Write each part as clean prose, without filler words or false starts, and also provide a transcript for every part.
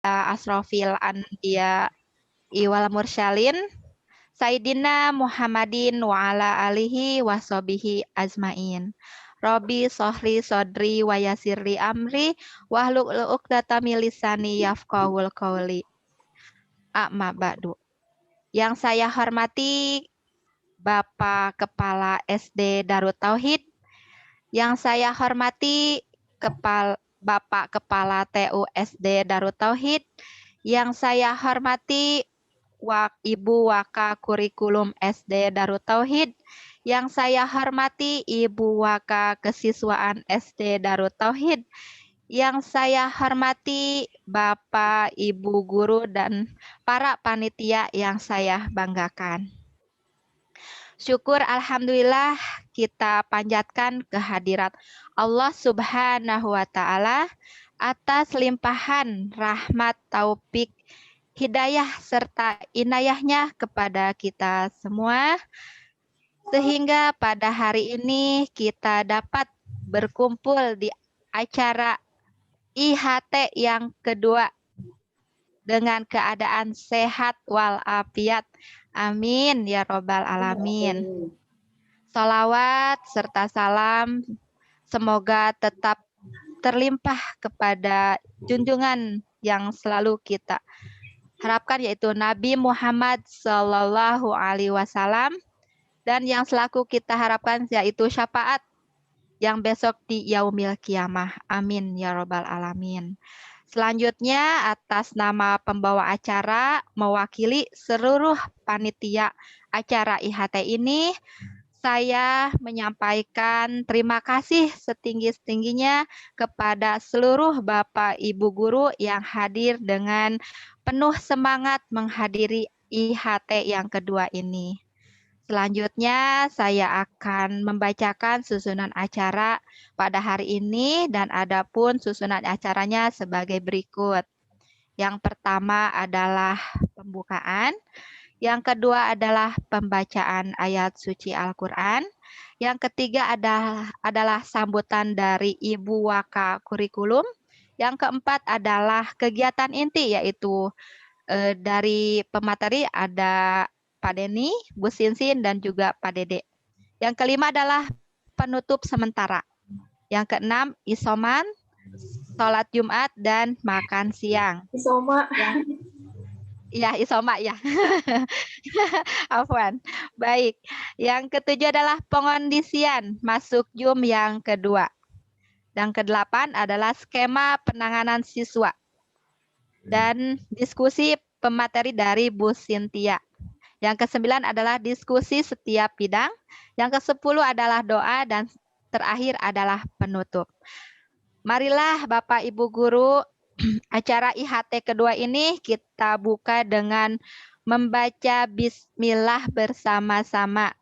asrofil anbiya wal mursyalin Sayyidina Muhammadin wa ala alihi wa sahbihi azmain. Rabbi sohri sodri wa yasirli amri wahlul uqdatam min lisani yafqahul qawli. Amma ba'du. Yang saya hormati Bapak Kepala SD Darut Tauhid, yang saya hormati Bapak Kepala TU SD Darut Tauhid, yang saya hormati Ibu Waka Kurikulum SD Darut Tauhid, yang saya hormati Ibu Waka Kesiswaan SD Darut Tauhid, yang saya hormati Bapak, Ibu Guru, dan para panitia yang saya banggakan. Syukur Alhamdulillah kita panjatkan kehadirat Allah Subhanahu wa Ta'ala atas limpahan rahmat taufik hidayah serta inayahnya kepada kita semua, sehingga pada hari ini kita dapat berkumpul di acara IHT yang kedua dengan keadaan sehat walafiat. Amin ya robbal alamin. Salawat serta salam semoga tetap terlimpah kepada junjungan yang selalu kita harapkan, yaitu Nabi Muhammad Sallallahu Alaihi Wasallam, dan yang selaku kita harapkan yaitu syafaat yang besok di Yaumil Kiamah. Amin ya robbal alamin. Selanjutnya atas nama pembawa acara mewakili seluruh panitia acara IHT ini, saya menyampaikan terima kasih setinggi-tingginya kepada seluruh Bapak Ibu Guru yang hadir dengan penuh semangat menghadiri IHT yang kedua ini. Selanjutnya saya akan membacakan susunan acara pada hari ini dan adapun susunan acaranya sebagai berikut. Yang pertama adalah pembukaan. Yang kedua adalah pembacaan ayat suci Al-Quran. Yang ketiga adalah sambutan dari Ibu Waka Kurikulum. Yang keempat adalah kegiatan inti, yaitu dari pemateri ada Pak Denny, Bu Sinsin, dan juga Pak Dede. Yang kelima adalah penutup sementara. Yang keenam, isoman, sholat Jumat, dan makan siang. Isoma. Ya, isoma ya. Afwan. Baik. Yang ketujuh adalah pengondisian masuk Jum yang kedua. Yang kedelapan adalah skema penanganan siswa. Dan diskusi pemateri dari Bu Sintia. Yang kesembilan adalah diskusi setiap bidang. Yang kesepuluh adalah doa dan terakhir adalah penutup. Marilah Bapak Ibu Guru, acara IHT kedua ini kita buka dengan membaca Bismillah bersama-sama.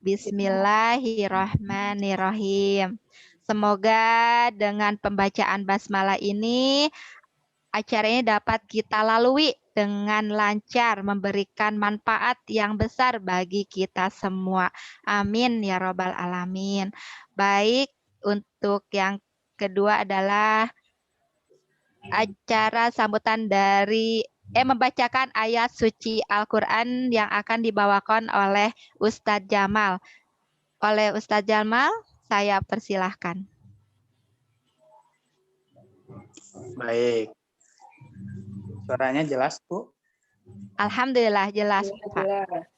Bismillahirrahmanirrahim. Semoga dengan pembacaan basmalah ini acara ini dapat kita lalui dengan lancar, memberikan manfaat yang besar bagi kita semua. Amin ya robbal alamin. Baik, untuk yang kedua adalah acara sambutan dari membacakan ayat suci Al-Quran yang akan dibawakan oleh Ustadz Jamal. Oleh Ustadz Jamal, saya persilahkan. Baik. Suaranya jelas, Bu? Alhamdulillah jelas, Pak.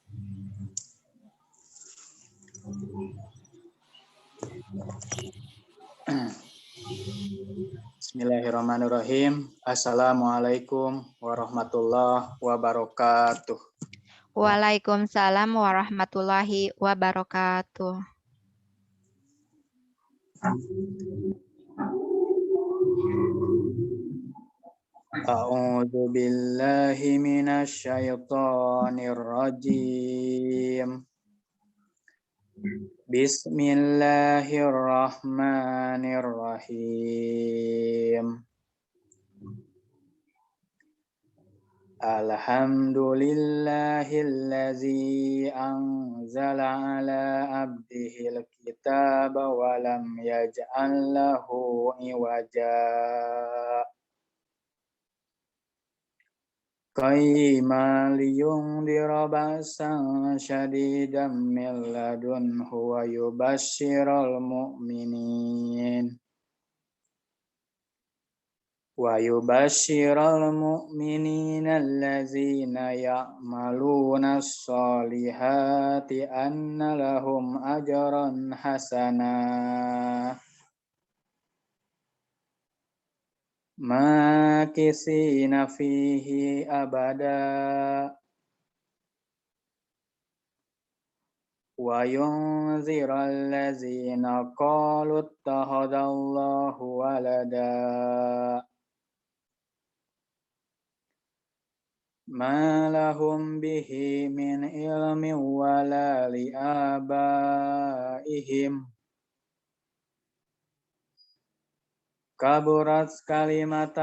Bismillahirrahmanirrahim. Assalamualaikum warahmatullahi wabarakatuh. Waalaikumsalam warahmatullahi wabarakatuh. A'udzu billahi minasy syaithanir rajim. Bismillahirrahmanirrahim. Alhamdulillahillazi anzala ala abdihil kitaba wa lam yaj'al lahu iwaja. قيما لينذر بأسا شديدا من لدنه ويبشر المؤمنين الذين يعملون الصالحات أن لهم أجرا حسنا ماكثين فيه أبدا وينذر الذين قالوا اتخذ الله ولدا ما لهم به من علم ولا لآبائهم كبرت كلمة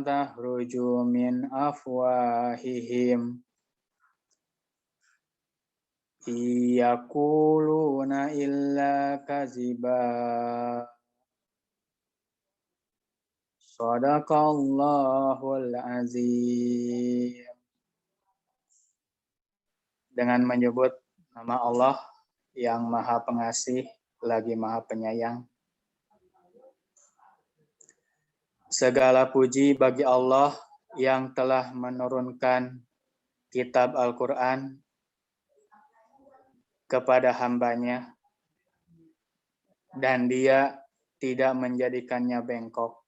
تخرج من أفواههم إن يقولون إلا كذبا Shadaqallahul azim. Dengan menyebut nama Allah yang Maha Pengasih lagi Maha Penyayang. Segala puji bagi Allah yang telah menurunkan kitab Al-Quran kepada hambanya dan Dia tidak menjadikannya bengkok.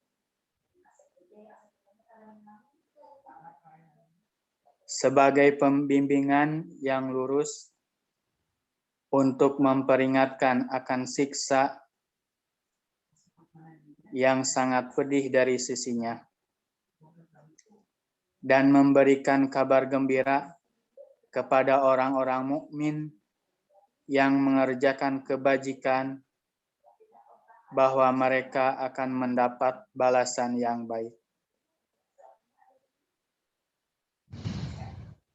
Sebagai pembimbingan yang lurus untuk memperingatkan akan siksa yang sangat pedih dari sisinya dan memberikan kabar gembira kepada orang-orang mukmin yang mengerjakan kebajikan bahwa mereka akan mendapat balasan yang baik.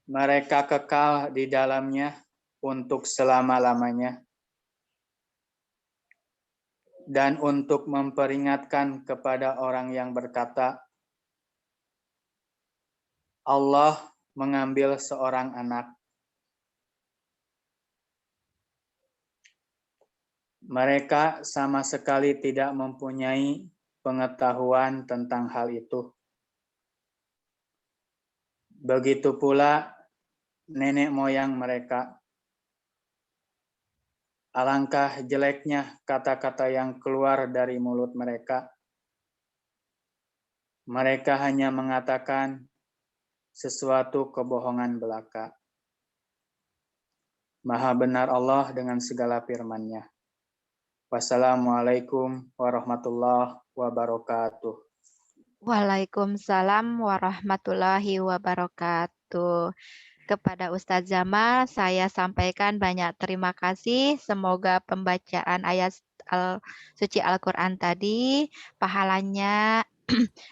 Mereka kekal di dalamnya untuk selama-lamanya. Dan untuk memperingatkan kepada orang yang berkata, Allah mengambil seorang anak. Mereka sama sekali tidak mempunyai pengetahuan tentang hal itu. Begitu pula nenek moyang mereka. Alangkah jeleknya kata-kata yang keluar dari mulut mereka. Mereka hanya mengatakan sesuatu kebohongan belaka. Maha benar Allah dengan segala firman-Nya. Wassalamualaikum warahmatullahi wabarakatuh. Waalaikumsalam warahmatullahi wabarakatuh. Kepada Ustadz Jamal, saya sampaikan banyak terima kasih. Semoga pembacaan ayat suci Al-Quran tadi, pahalanya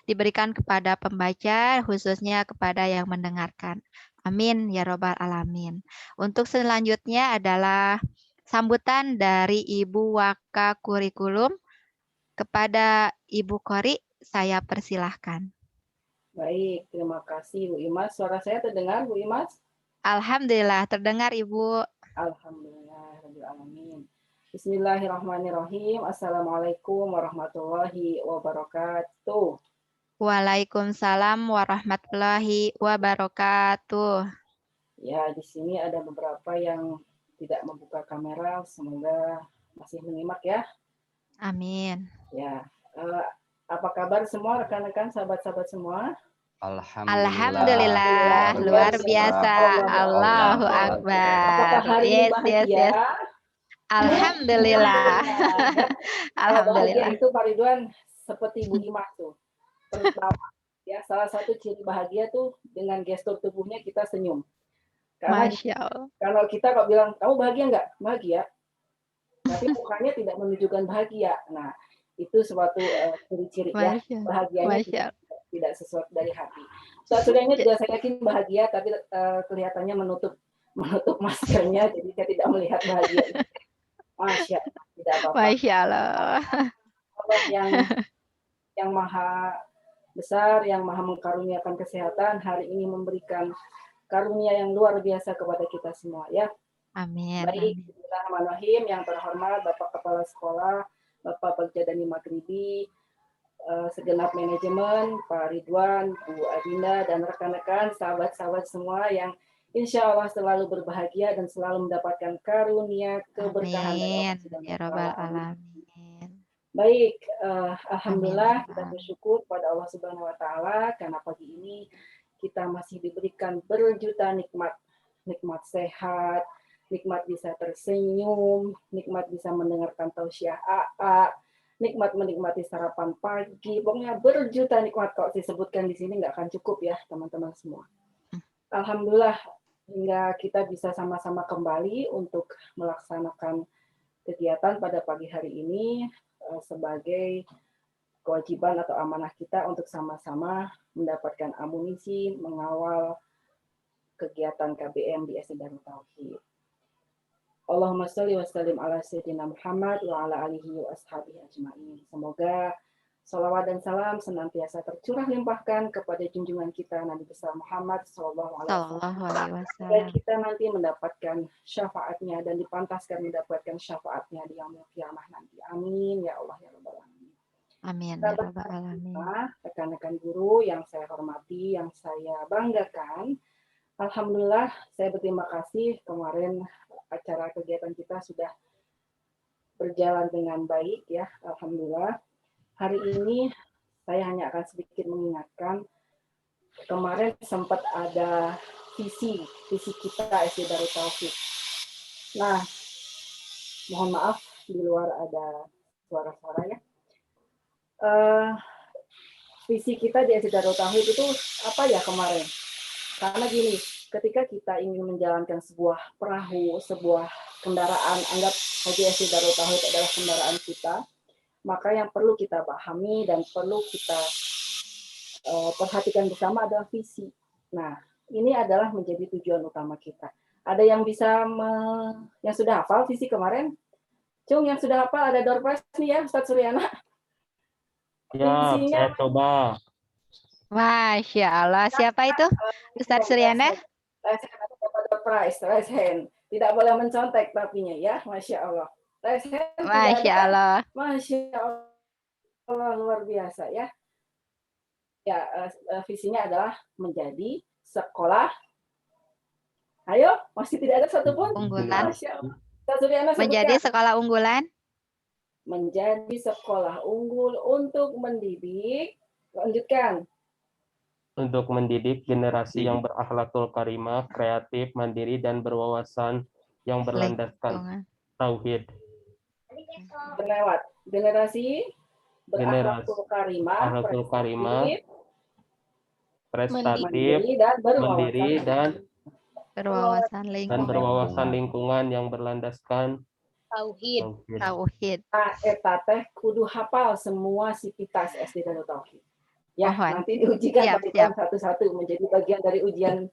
diberikan kepada pembaca, khususnya kepada yang mendengarkan. Amin, ya robbal alamin. Untuk selanjutnya adalah sambutan dari Ibu Waka Kurikulum. Kepada Ibu Kori, saya persilahkan. Baik, terima kasih Bu Imas. Suara saya terdengar Bu Imas? Alhamdulillah, terdengar Ibu. Alhamdulillah, Rabbil Alamin. Bismillahirrahmanirrahim. Assalamualaikum warahmatullahi wabarakatuh. Waalaikumsalam warahmatullahi wabarakatuh. Ya, di sini ada beberapa yang tidak membuka kamera. Semoga masih menyimak ya. Amin. Ya, apa kabar semua rekan-rekan, sahabat-sahabat semua? Alhamdulillah, luar biasa. Allahu Akbar. Apakah hari ini bahagia? Yes. Alhamdulillah. Alhamdulillah. Bahagia itu Pak Ridwan seperti Bu Imas tuh. Pertama, ya salah satu ciri bahagia tuh dengan gestur tubuhnya kita senyum. Karena Masya Allah. Kalau kita kok bilang kamu bahagia nggak? Bahagia. Tapi mukanya tidak menunjukkan bahagia. Nah, itu suatu ciri-ciri ya bahagianya tidak sesuatu dari hati. Saudara-saudaranya juga saya yakin bahagia, tapi kelihatannya menutup maskernya, jadi saya tidak melihat bahagia. Masya Allah, tidak apa-apa. Masya Allah. Allah yang maha besar yang Maha mengkaruniakan kesehatan, hari ini memberikan karunia yang luar biasa kepada kita semua ya. Amin. Baik, Bismillahirrahmanirrahim. Yang terhormat Bapak Kepala Sekolah, Bapak Bagja Dani Maghribi, segenap manajemen, Pak Ridwan, Bu Adinda, dan rekan-rekan, sahabat-sahabat semua yang insya Allah selalu berbahagia dan selalu mendapatkan karunia keberkahan dari Allah Subhanahu wa Ta'ala. Baik, alhamdulillah kita bersyukur pada Allah Subhanahu wa Ta'ala karena pagi ini kita masih diberikan berjuta nikmat, nikmat sehat, nikmat bisa tersenyum, nikmat bisa mendengarkan tausiah AA, nikmat menikmati sarapan pagi, pokoknya berjuta nikmat kalau disebutkan di sini nggak akan cukup ya teman-teman semua. Alhamdulillah hingga kita bisa sama-sama kembali untuk melaksanakan kegiatan pada pagi hari ini sebagai kewajiban atau amanah kita untuk sama-sama mendapatkan amunisi mengawal kegiatan KBM di SD Darut Tauhid. Allahumma sholli wa sallim ala sayyidina Muhammad wa ala alihi wa ashabihi ajma'in. Semoga salawat dan salam senantiasa tercurah limpahkan kepada junjungan kita Nabi besar Muhammad sallallahu alaihi wasallam. Dan kita nanti mendapatkan syafaatnya dan dipantaskan mendapatkan syafaatnya di yaumul qiyamah nanti. Amin ya Allah ya rabbal alamin. Amin ya rabbal alamin. Rekan-rekan guru yang saya hormati, yang saya banggakan, alhamdulillah saya berterima kasih kemarin acara kegiatan kita sudah berjalan dengan baik ya, alhamdulillah. Hari ini saya hanya akan sedikit mengingatkan, kemarin sempat ada visi kita SD Darut Tauhid. Nah, mohon maaf di luar ada suara-suara ya. Visi kita di SD Darut Tauhid itu apa ya kemarin? Karena gini, ketika kita ingin menjalankan sebuah perahu, sebuah kendaraan, anggap saja SD Darut Tauhid adalah kendaraan kita, maka yang perlu kita pahami dan perlu kita perhatikan bersama adalah visi. Nah, ini adalah menjadi tujuan utama kita. Ada yang bisa yang sudah hafal visi kemarin? Cung, yang sudah hafal ada door prize nih ya, Ustadz Suryana. Ya, saya coba. Masya Allah, siapa itu? Ustadz Suryana? Raise hand. Tidak boleh mencontek tapinya ya, Masya Allah. Raise hand. Masya Allah. Masya Allah, luar biasa ya. Ya, visinya adalah menjadi sekolah. Ayo, masih tidak ada satupun. Unggulan. Masya Allah. Menjadi sekolah unggulan. Menjadi sekolah unggul untuk mendidik. Lanjutkan. Untuk mendidik generasi yang berakhlakul karimah, kreatif, mandiri, dan berwawasan yang berlandaskan tauhid. Berlewat generasi berakhlakul karimah, prestatif, mandiri, dan berwawasan lingkungan yang berlandaskan tauhid. Eta teh kudu hafal semua sivitas SD Darut Tauhid. Ya, nanti diujikan satu-satu menjadi bagian dari ujian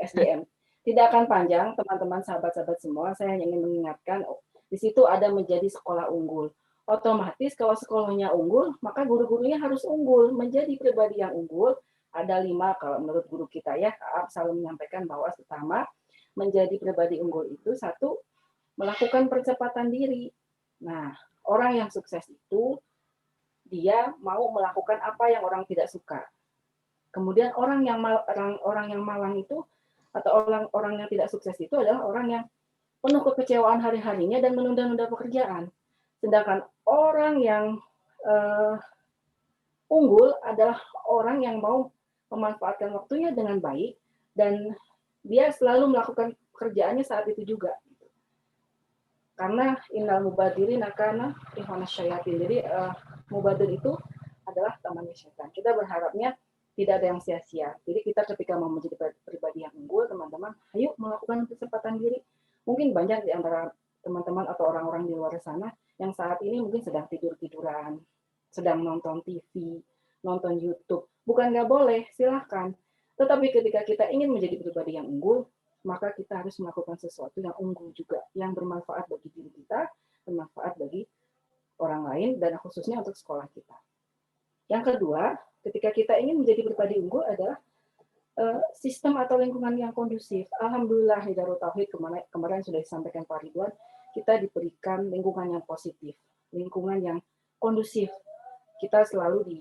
SDM. Tidak akan panjang, teman-teman, sahabat-sahabat semua. Saya hanya ingin mengingatkan, di situ ada menjadi sekolah unggul. Otomatis kalau sekolahnya unggul, maka guru-gurunya harus unggul. Menjadi pribadi yang unggul, ada 5 kalau menurut guru kita ya. Kak selalu menyampaikan bahwa pertama, menjadi pribadi unggul itu 1, melakukan percepatan diri. Nah, orang yang sukses itu, dia mau melakukan apa yang orang tidak suka. Kemudian orang yang malang itu atau orang yang tidak sukses itu adalah orang yang penuh kekecewaan hari-harinya dan menunda-nunda pekerjaan. Sedangkan orang yang unggul adalah orang yang mau memanfaatkan waktunya dengan baik dan dia selalu melakukan pekerjaannya saat itu juga. Karena innal mubadirin akana ikhwanas syayatin. Jadi mubadir itu adalah temannya syaitan. Kita berharapnya tidak ada yang sia-sia. Jadi kita ketika mau menjadi pribadi yang unggul, teman-teman, ayo melakukan percepatan diri. Mungkin banyak di antara teman-teman atau orang-orang di luar sana yang saat ini mungkin sedang tidur-tiduran, sedang nonton TV, nonton YouTube. Bukan nggak boleh, silahkan. Tetapi ketika kita ingin menjadi pribadi yang unggul, maka kita harus melakukan sesuatu yang unggul juga, yang bermanfaat bagi diri kita, bermanfaat bagi orang lain, dan khususnya untuk sekolah kita. Yang kedua, ketika kita ingin menjadi pribadi unggul adalah sistem atau lingkungan yang kondusif. Alhamdulillah di Darut Tauhid kemarin sudah disampaikan Pak Ridwan, kita diberikan lingkungan yang positif, lingkungan yang kondusif. Kita selalu di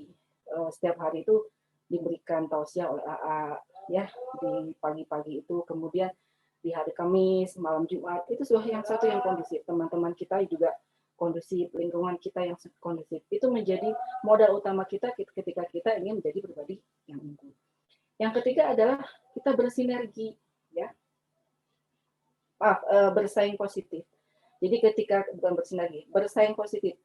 setiap hari itu diberikan tausiah oleh AA ya di pagi-pagi itu, kemudian di hari Kamis, malam Jumat itu sudah yang satu yang kondusif. Teman-teman kita juga kondusif, lingkungan kita yang kondusif. Itu menjadi modal utama kita ketika kita ingin menjadi pribadi yang unggul. Yang ketiga adalah kita bersinergi, ya. Bersaing positif. Jadi ketika bukan bersinergi, bersaing positif.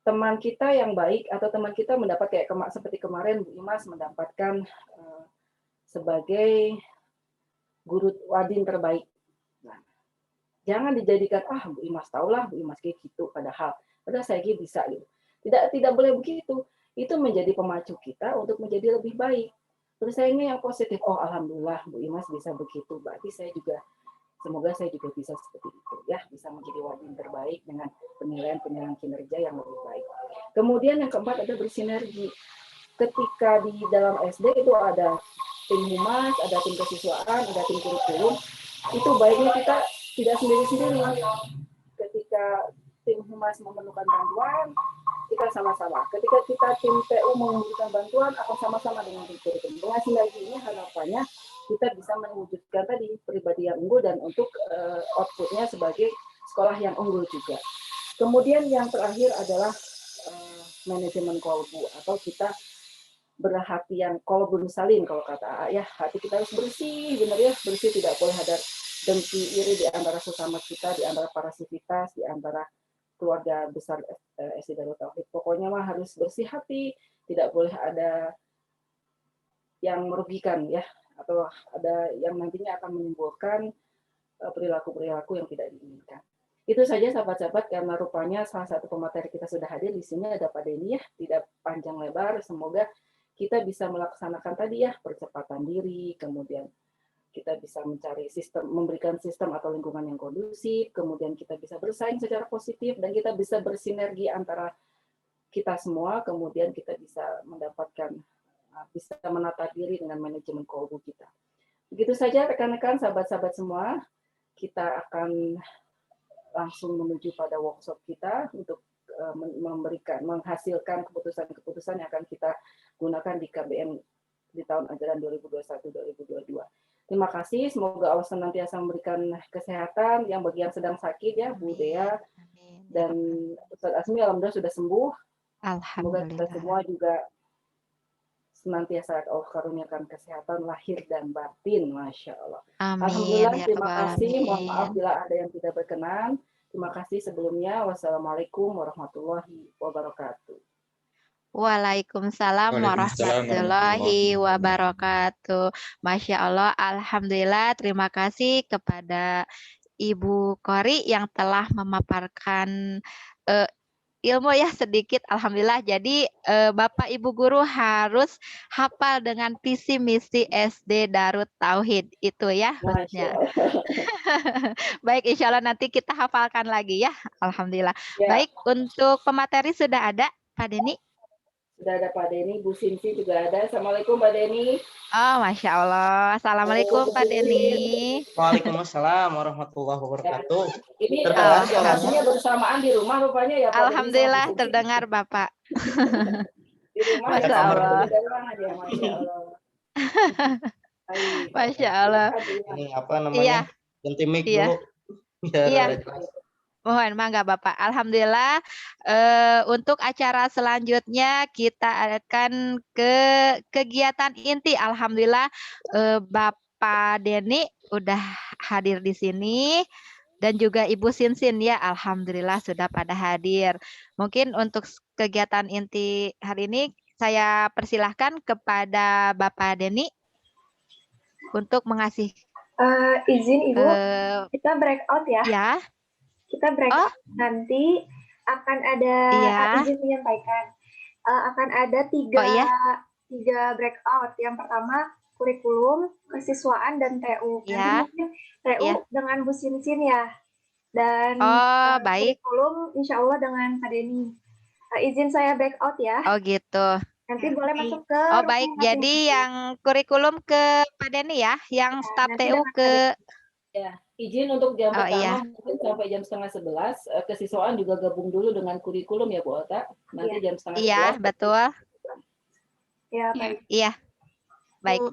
Teman kita yang baik atau teman kita mendapat kayak seperti kemarin Bu Imas mendapatkan sebagai guru wadin terbaik. Nah, jangan dijadikan Bu Imas tahulah Bu Imas kayak gitu, padahal saya bisa gitu. Tidak boleh begitu. Itu menjadi pemacu kita untuk menjadi lebih baik. Bersaingnya yang positif. Oh alhamdulillah Bu Imas bisa begitu. Berarti semoga saya juga bisa seperti itu ya, bisa menjadi wadin terbaik dengan penilaian kinerja yang lebih baik. Kemudian yang keempat ada bersinergi. Ketika di dalam SD itu ada tim humas, ada tim kesiswaan, ada tim kurikulum. Itu baiknya kita tidak sendiri-sendiri. Ketika tim humas memerlukan bantuan, kita sama-sama. Ketika kita tim PU memberikan bantuan, akan sama-sama dengan tim kurikulum. Dengan sinergi ini harapannya kita bisa mewujudkan tadi pribadi yang unggul dan untuk outputnya sebagai sekolah yang unggul juga. Kemudian yang terakhir adalah manajemen kolbu atau kita berhati yang kolbun salim kalau kata ya, hati kita harus bersih, benar ya, bersih, tidak boleh ada dengki iri di antara sesama kita, di antara para sivitas, di antara keluarga besar SD Darut Tauhid. Pokoknya mah harus bersih hati, tidak boleh ada yang merugikan ya, atau ada yang nantinya akan menimbulkan perilaku-perilaku yang tidak diinginkan. Itu saja sahabat-sahabat, karena rupanya salah satu pemateri kita sudah hadir di sini, ada Pak Denny ya, tidak panjang lebar, semoga kita bisa melaksanakan tadi ya, percepatan diri, kemudian kita bisa mencari sistem, memberikan sistem atau lingkungan yang kondusif, kemudian kita bisa bersaing secara positif, dan kita bisa bersinergi antara kita semua, kemudian kita bisa mendapatkan, bisa menata diri dengan manajemen kolbu kita. Begitu saja rekan-rekan, sahabat-sahabat semua, kita akan langsung menuju pada workshop kita untuk menghasilkan keputusan-keputusan yang akan kita gunakan di KBM di tahun ajaran 2021-2022. Terima kasih, semoga Allah senantiasa memberikan kesehatan yang bagi yang sedang sakit ya, Bu Dea dan Ustaz Asmi alhamdulillah sudah sembuh. Semoga kita semua juga senantiasa Allah karuniakan kesehatan lahir dan batin, Masya Allah. Amin. Alhamdulillah, terima kasih. Mohon maaf bila ada yang tidak berkenan. Terima kasih sebelumnya. Wassalamualaikum warahmatullahi wabarakatuh. Waalaikumsalam warahmatullahi wabarakatuh. Masya Allah, alhamdulillah. Terima kasih kepada Ibu Kori yang telah memaparkan ilmu ya sedikit, alhamdulillah. Jadi Bapak Ibu guru harus hafal dengan visi misi SD Darut Tauhid itu ya, maksudnya. Baik, insya Allah nanti kita hafalkan lagi ya, alhamdulillah. Ya. Baik, untuk pemateri sudah ada Pak Denny? Sudah ada Pak Denny, Bu Sinsi juga ada. Assalamualaikum Pak Denny. Oh, Masya Allah. Assalamualaikum Pak Denny. Waalaikumsalam warahmatullahi wabarakatuh. Ini lokasinya bersamaan di rumah rupanya ya Pak. Alhamdulillah terdengar Bapak. Di rumah Masya Allah. Masya Allah. Masya Allah. Ini apa namanya? Ganti mic dulu. Iya. Mohon mangga Bapak. Alhamdulillah untuk acara selanjutnya kita akan ke kegiatan inti. Alhamdulillah Bapak Denny udah hadir di sini dan juga Ibu Sinsin ya. Alhamdulillah sudah pada hadir. Mungkin untuk kegiatan inti hari ini saya persilahkan kepada Bapak Denny untuk mengasih izin Ibu, kita breakout ya. Ya. Kita breakout nanti akan ada izin menyampaikan akan ada tiga breakout. Yang pertama kurikulum, kesiswaan dan TU. Nanti mungkin TU dengan Bu Sinsin ya. Dan baik. Kurikulum insya Allah dengan Pak Denny. Izin saya breakout ya. Oh gitu. Nanti boleh masuk ke Oh baik, jadi yang kurikulum ke Pak Denny ya, yang staf TU ke... Ya, izin untuk jam pertama iya. mungkin sampai jam 10:30. Kesiswaan juga gabung dulu dengan kurikulum ya Bu Ota. Nanti jam 10:30. Iya, betul. Ya, baik. Iya. Baik.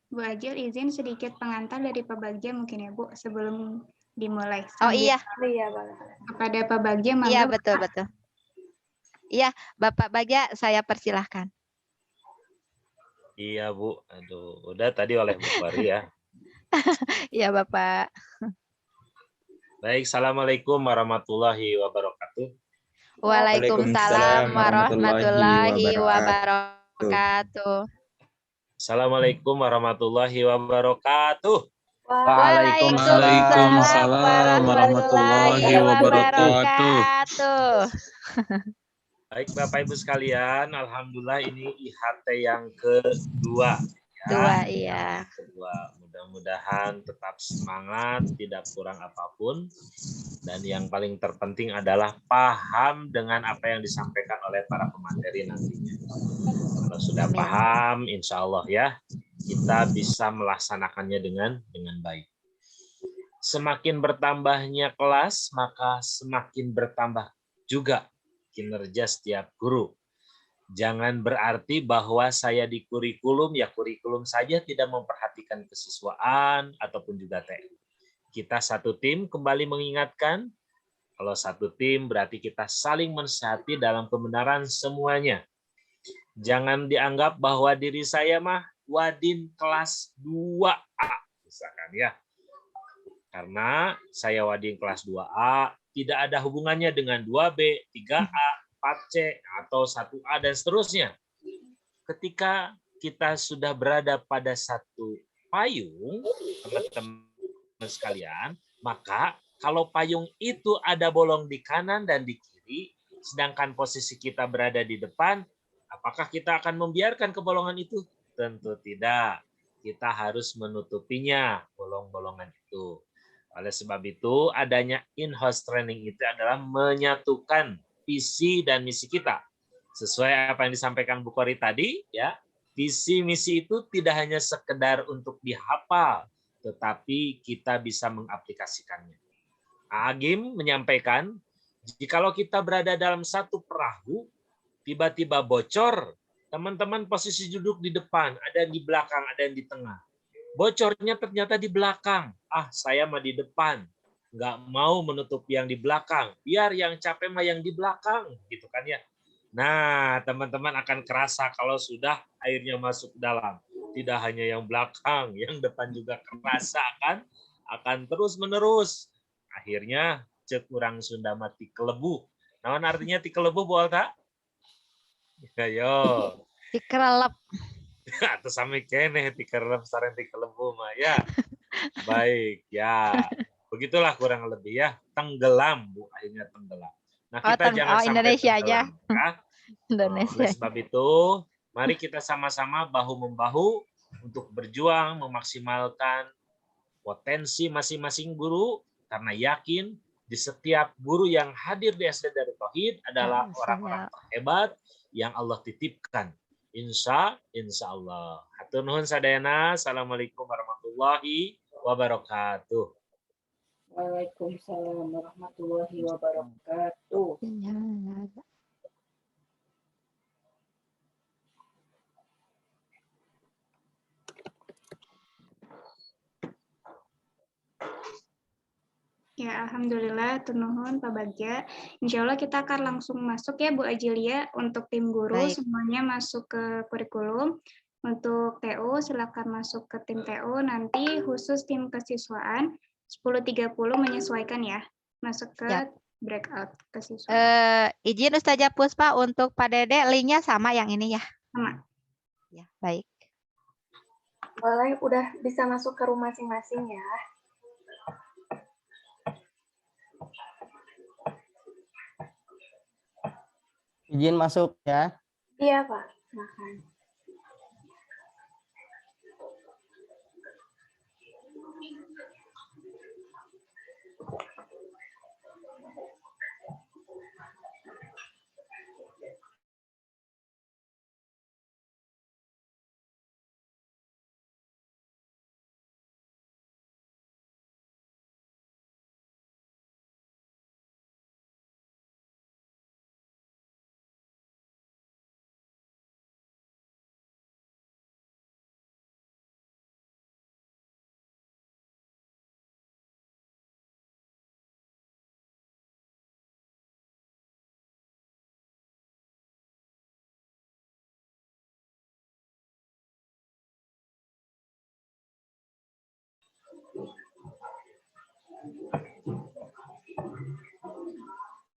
Bu Ajil izin sedikit pengantar dari Pak Bagja mungkin ya Bu sebelum dimulai. Oh iya. Iya, boleh. Kepada Pak Bagja, Iya, betul. Iya, Bapak Bagja saya persilahkan. Iya Bu, aduh, udah tadi oleh Bu Fari ya. Iya Bapak. Baik, Assalamualaikum warahmatullahi wabarakatuh. Waalaikumsalam warahmatullahi wabarakatuh. Assalamualaikum warahmatullahi wabarakatuh. Waalaikumsalam warahmatullahi wabarakatuh. Baik Bapak Ibu sekalian, alhamdulillah ini IHT yang kedua. Iya. Mudah-mudahan tetap semangat, tidak kurang apapun. Dan yang paling terpenting adalah paham dengan apa yang disampaikan oleh para pemateri nantinya. Kalau sudah paham, insya Allah ya, kita bisa melaksanakannya dengan baik. Semakin bertambahnya kelas, maka semakin bertambah juga kinerja setiap guru. Jangan berarti bahwa saya di kurikulum, ya kurikulum saja tidak memperhatikan kesiswaan ataupun juga TU. Kita satu tim kembali mengingatkan, kalau satu tim berarti kita saling mensihati dalam kebenaran semuanya. Jangan dianggap bahwa diri saya mah wadin kelas 2A, misalkan ya. Karena saya wadin kelas 2A, tidak ada hubungannya dengan 2B, 3A, 4C, atau 1A, dan seterusnya. Ketika kita sudah berada pada satu payung, teman-teman sekalian, maka kalau payung itu ada bolong di kanan dan di kiri, sedangkan posisi kita berada di depan, apakah kita akan membiarkan kebolongan itu? Tentu tidak. Kita harus menutupinya, bolong-bolongan itu. Oleh sebab itu, adanya in-house training itu adalah menyatukan visi dan misi kita. Sesuai apa yang disampaikan Bu Kori tadi, ya, visi misi itu tidak hanya sekedar untuk dihafal, tetapi kita bisa mengaplikasikannya. Agim menyampaikan, jikalau kita berada dalam satu perahu, tiba-tiba bocor, teman-teman posisi duduk di depan, ada yang di belakang, ada yang di tengah. Bocornya ternyata di belakang. Saya mah di depan. Nggak mau menutup yang di belakang. Biar yang capek mah yang di belakang. Gitu kan ya. Nah, teman-teman akan kerasa kalau sudah airnya masuk dalam. Tidak hanya yang belakang, yang depan juga kerasa kan. Akan terus-menerus. Akhirnya, cek urang Sunda mati kelebu. Naon artinya ti kelebu, Bu Alta? Ayo. Dikerelep. Atau sampai kene tikerlem sareng tikelebu mah ya. Baik ya. Begitulah kurang lebih ya. Tenggelam Bu, akhirnya tenggelam. Nah, kita jangan sampai Indonesia tenggelam aja. ya. Indonesia. Oleh sebab itu, mari kita sama-sama bahu-membahu untuk berjuang memaksimalkan potensi masing-masing guru, karena yakin di setiap guru yang hadir di SD Darut Tauhid adalah orang-orang terhebat yang Allah titipkan. Insya Allah. Hatur nuhun sadayana. Assalamualaikum warahmatullahi wabarakatuh. Waalaikumsalam warahmatullahi wabarakatuh. Ya, alhamdulillah, tunuhun Pak Bagja. Insya Allah kita akan langsung masuk ya Bu Ajilia untuk tim guru. Baik. Semuanya masuk ke kurikulum. Untuk TU silakan masuk ke tim TU. Nanti khusus tim kesiswaan 10.30 menyesuaikan ya. Masuk ke breakout kesiswaan. Izin Ustazah Puspa untuk Pak Dede, linknya sama yang ini ya. Sama. Ya, baik. Boleh, udah bisa masuk ke room masing-masing ya. Izin masuk ya. Iya, Pak. Silakan.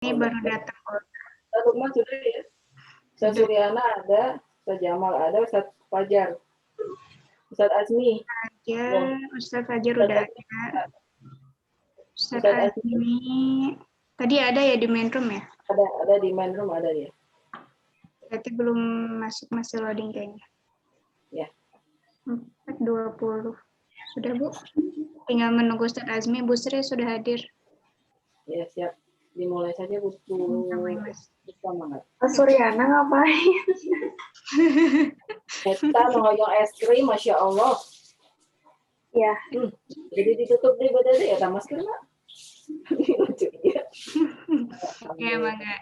Ini baru datang. Ustaz Lukman sudah ya? Ustaz Suryana ada, Ustaz Jamal ada, Ustaz Fajar. Ustaz Azmi. Ustaz Fajar udah ada. Ustaz Azmi tadi ada ya di main room ya? Ada di main room ada dia. Berarti belum masuk, masih loading kayaknya. Ya. 4:20. Sudah, Bu. Tinggal menunggu Ustaz Azmi. Bu Sri sudah hadir. Ya, siap. Dimulai saja, Bu. Mas Suryana ngapain? Kita mengoyong es krim, Masya Allah. Ya. Jadi ditutup di badan ya, tak masker, Mbak? Ya, mangga.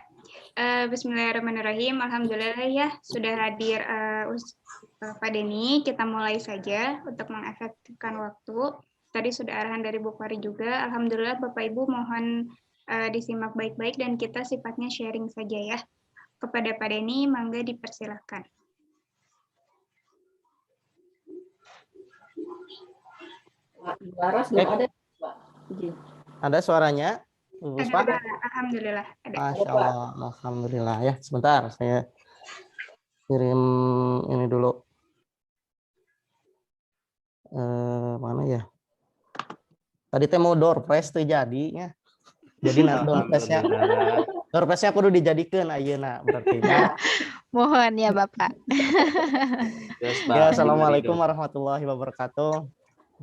Bismillahirrahmanirrahim. Alhamdulillah ya sudah hadir Pak Denny. Kita mulai saja untuk mengefektifkan waktu. Tadi sudah arahan dari Bu Fari juga. Alhamdulillah Bapak Ibu mohon disimak baik-baik dan kita sifatnya sharing saja ya. Kepada Pak Denny, mangga dipersilahkan. Laras belum ada, Pak. Ada suaranya? Ada, alhamdulillah. Ada. Masya Allah, alhamdulillah ya. Sebentar, saya kirim ini dulu. Mana ya? Tadi teh mau door prize tuh jadinya. Jadi nanti door prize-nya kudu dijadikan ayeuna berarti. Mohon ya Bapak. Ya, assalamualaikum warahmatullahi wabarakatuh.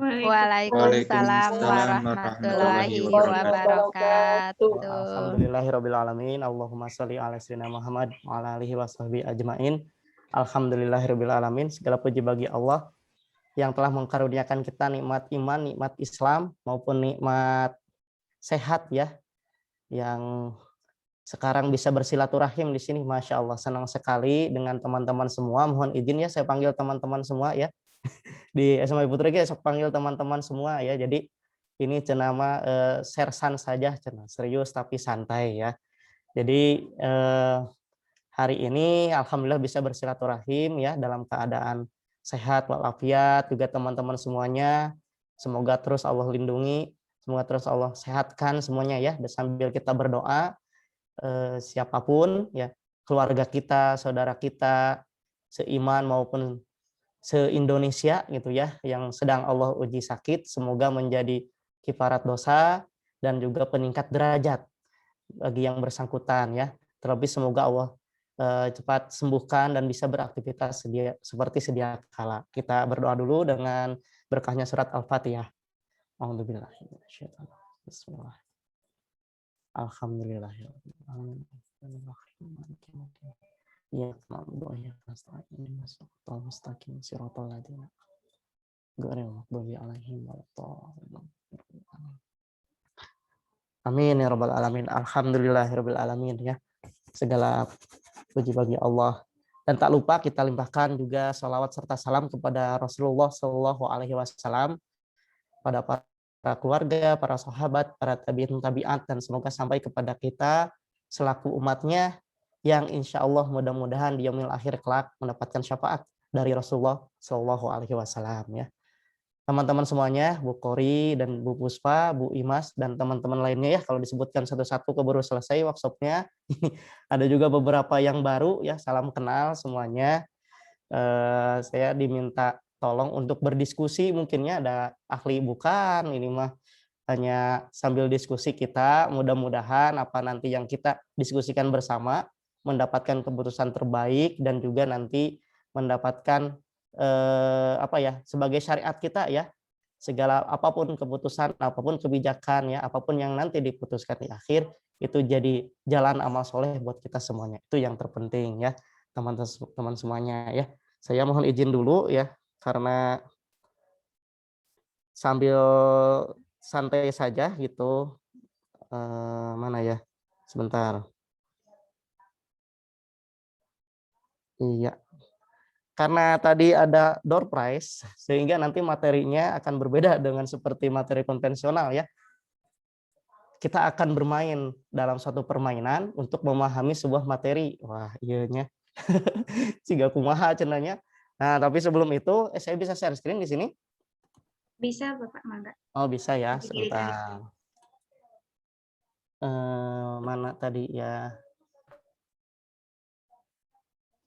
Waalaikumsalam warahmatullahi wabarakatuh. Alhamdulillahirabbil alamin. Allahumma shalli ala sayyidina Muhammad wa ala alihi washabihi ajmain. Alhamdulillahirabbil alamin. Segala puji bagi Allah yang telah mengkaruniakan kita nikmat iman, nikmat Islam maupun nikmat sehat ya. Yang sekarang bisa bersilaturahim di sini, Masya Allah, senang sekali dengan teman-teman semua. Mohon izin ya saya panggil teman-teman semua ya. Di SMA Putri saya panggil teman-teman semua ya. Jadi ini cenama sersan saja, serius tapi santai ya. Jadi hari ini alhamdulillah bisa bersilaturahim ya dalam keadaan sehat walafiat, juga teman-teman semuanya. Semoga terus Allah lindungi, semoga terus Allah sehatkan semuanya ya. Dan sambil kita berdoa siapapun ya, keluarga kita, saudara kita, seiman maupun se-Indonesia gitu ya, yang sedang Allah uji sakit, semoga menjadi kifarat dosa dan juga peningkat derajat bagi yang bersangkutan ya. Terlebih semoga Allah cepat sembuhkan dan bisa beraktivitas seperti sedia kala. Kita berdoa dulu dengan berkahnya surat Al-Fatihah. Alhamdulillah. Bismillah. Alhamdulillah. Ya, ya, mustaqim siratal ladzina ghairil maghdubi alaihim waladdallin. Amin ya rabbal alamin. Alhamdulillahirabbil alamin ya. Segala puji bagi Allah. Dan tak lupa kita limpahkan juga salawat serta salam kepada Rasulullah Shallallahu Alaihi Wasallam, pada para keluarga, para sahabat, para tabi'at, dan semoga sampai kepada kita selaku umatnya yang insya Allah mudah-mudahan di yaumil akhir kelak mendapatkan syafaat dari Rasulullah Shallallahu Alaihi Wasallam ya. Teman-teman semuanya, Bu Kori dan Bu Puspa, Bu Imas dan teman-teman lainnya ya, kalau disebutkan satu-satu keburu selesai workshopnya. Ada juga beberapa yang baru ya, salam kenal semuanya. Saya diminta tolong untuk berdiskusi, mungkinnya ada ahli bukan, ini mah hanya sambil diskusi kita, mudah-mudahan apa nanti yang kita diskusikan bersama mendapatkan keputusan terbaik dan juga nanti mendapatkan sebagai syariat kita ya, segala apapun keputusan, apapun kebijakan ya, apapun yang nanti diputuskan di akhir itu jadi jalan amal soleh buat kita semuanya. Itu yang terpenting ya, teman-teman semuanya ya. Saya mohon izin dulu ya, karena sambil santai saja gitu. Mana ya, sebentar. Iya, karena tadi ada door prize sehingga nanti materinya akan berbeda dengan seperti materi konvensional ya. Kita akan bermain dalam suatu permainan untuk memahami sebuah materi. Wah, iyanya. Siga kumaha cenanya. Nah, tapi sebelum itu saya bisa share screen di sini? Bisa Bapak, mangga. Oh, bisa ya, sebentar. Mana tadi ya?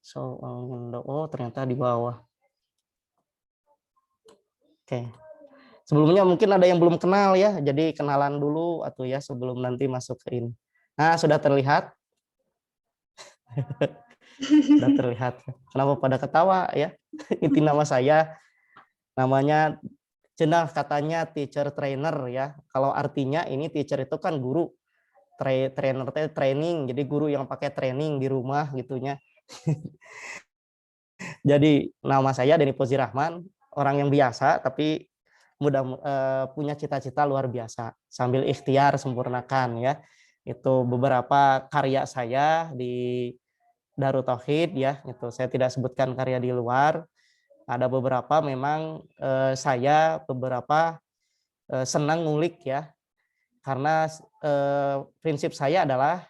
So, oh ternyata di bawah. Oke. Sebelumnya mungkin ada yang belum kenal ya, jadi kenalan dulu atau ya sebelum nanti masuk ke ini. Nah, sudah terlihat? Sudah terlihat. Kenapa pada ketawa ya? Inti nama saya, namanya cenah katanya teacher trainer ya. Kalau artinya ini teacher itu kan guru, trainer training, jadi guru yang pakai training di rumah gitunya. Jadi nama saya Denny Fauzi Rahman, orang yang biasa tapi punya cita-cita luar biasa sambil ikhtiar sempurnakan ya. Itu beberapa karya saya di Darut Tauhid ya, itu saya tidak sebutkan karya di luar. Ada beberapa memang saya beberapa senang ngulik ya, karena prinsip saya adalah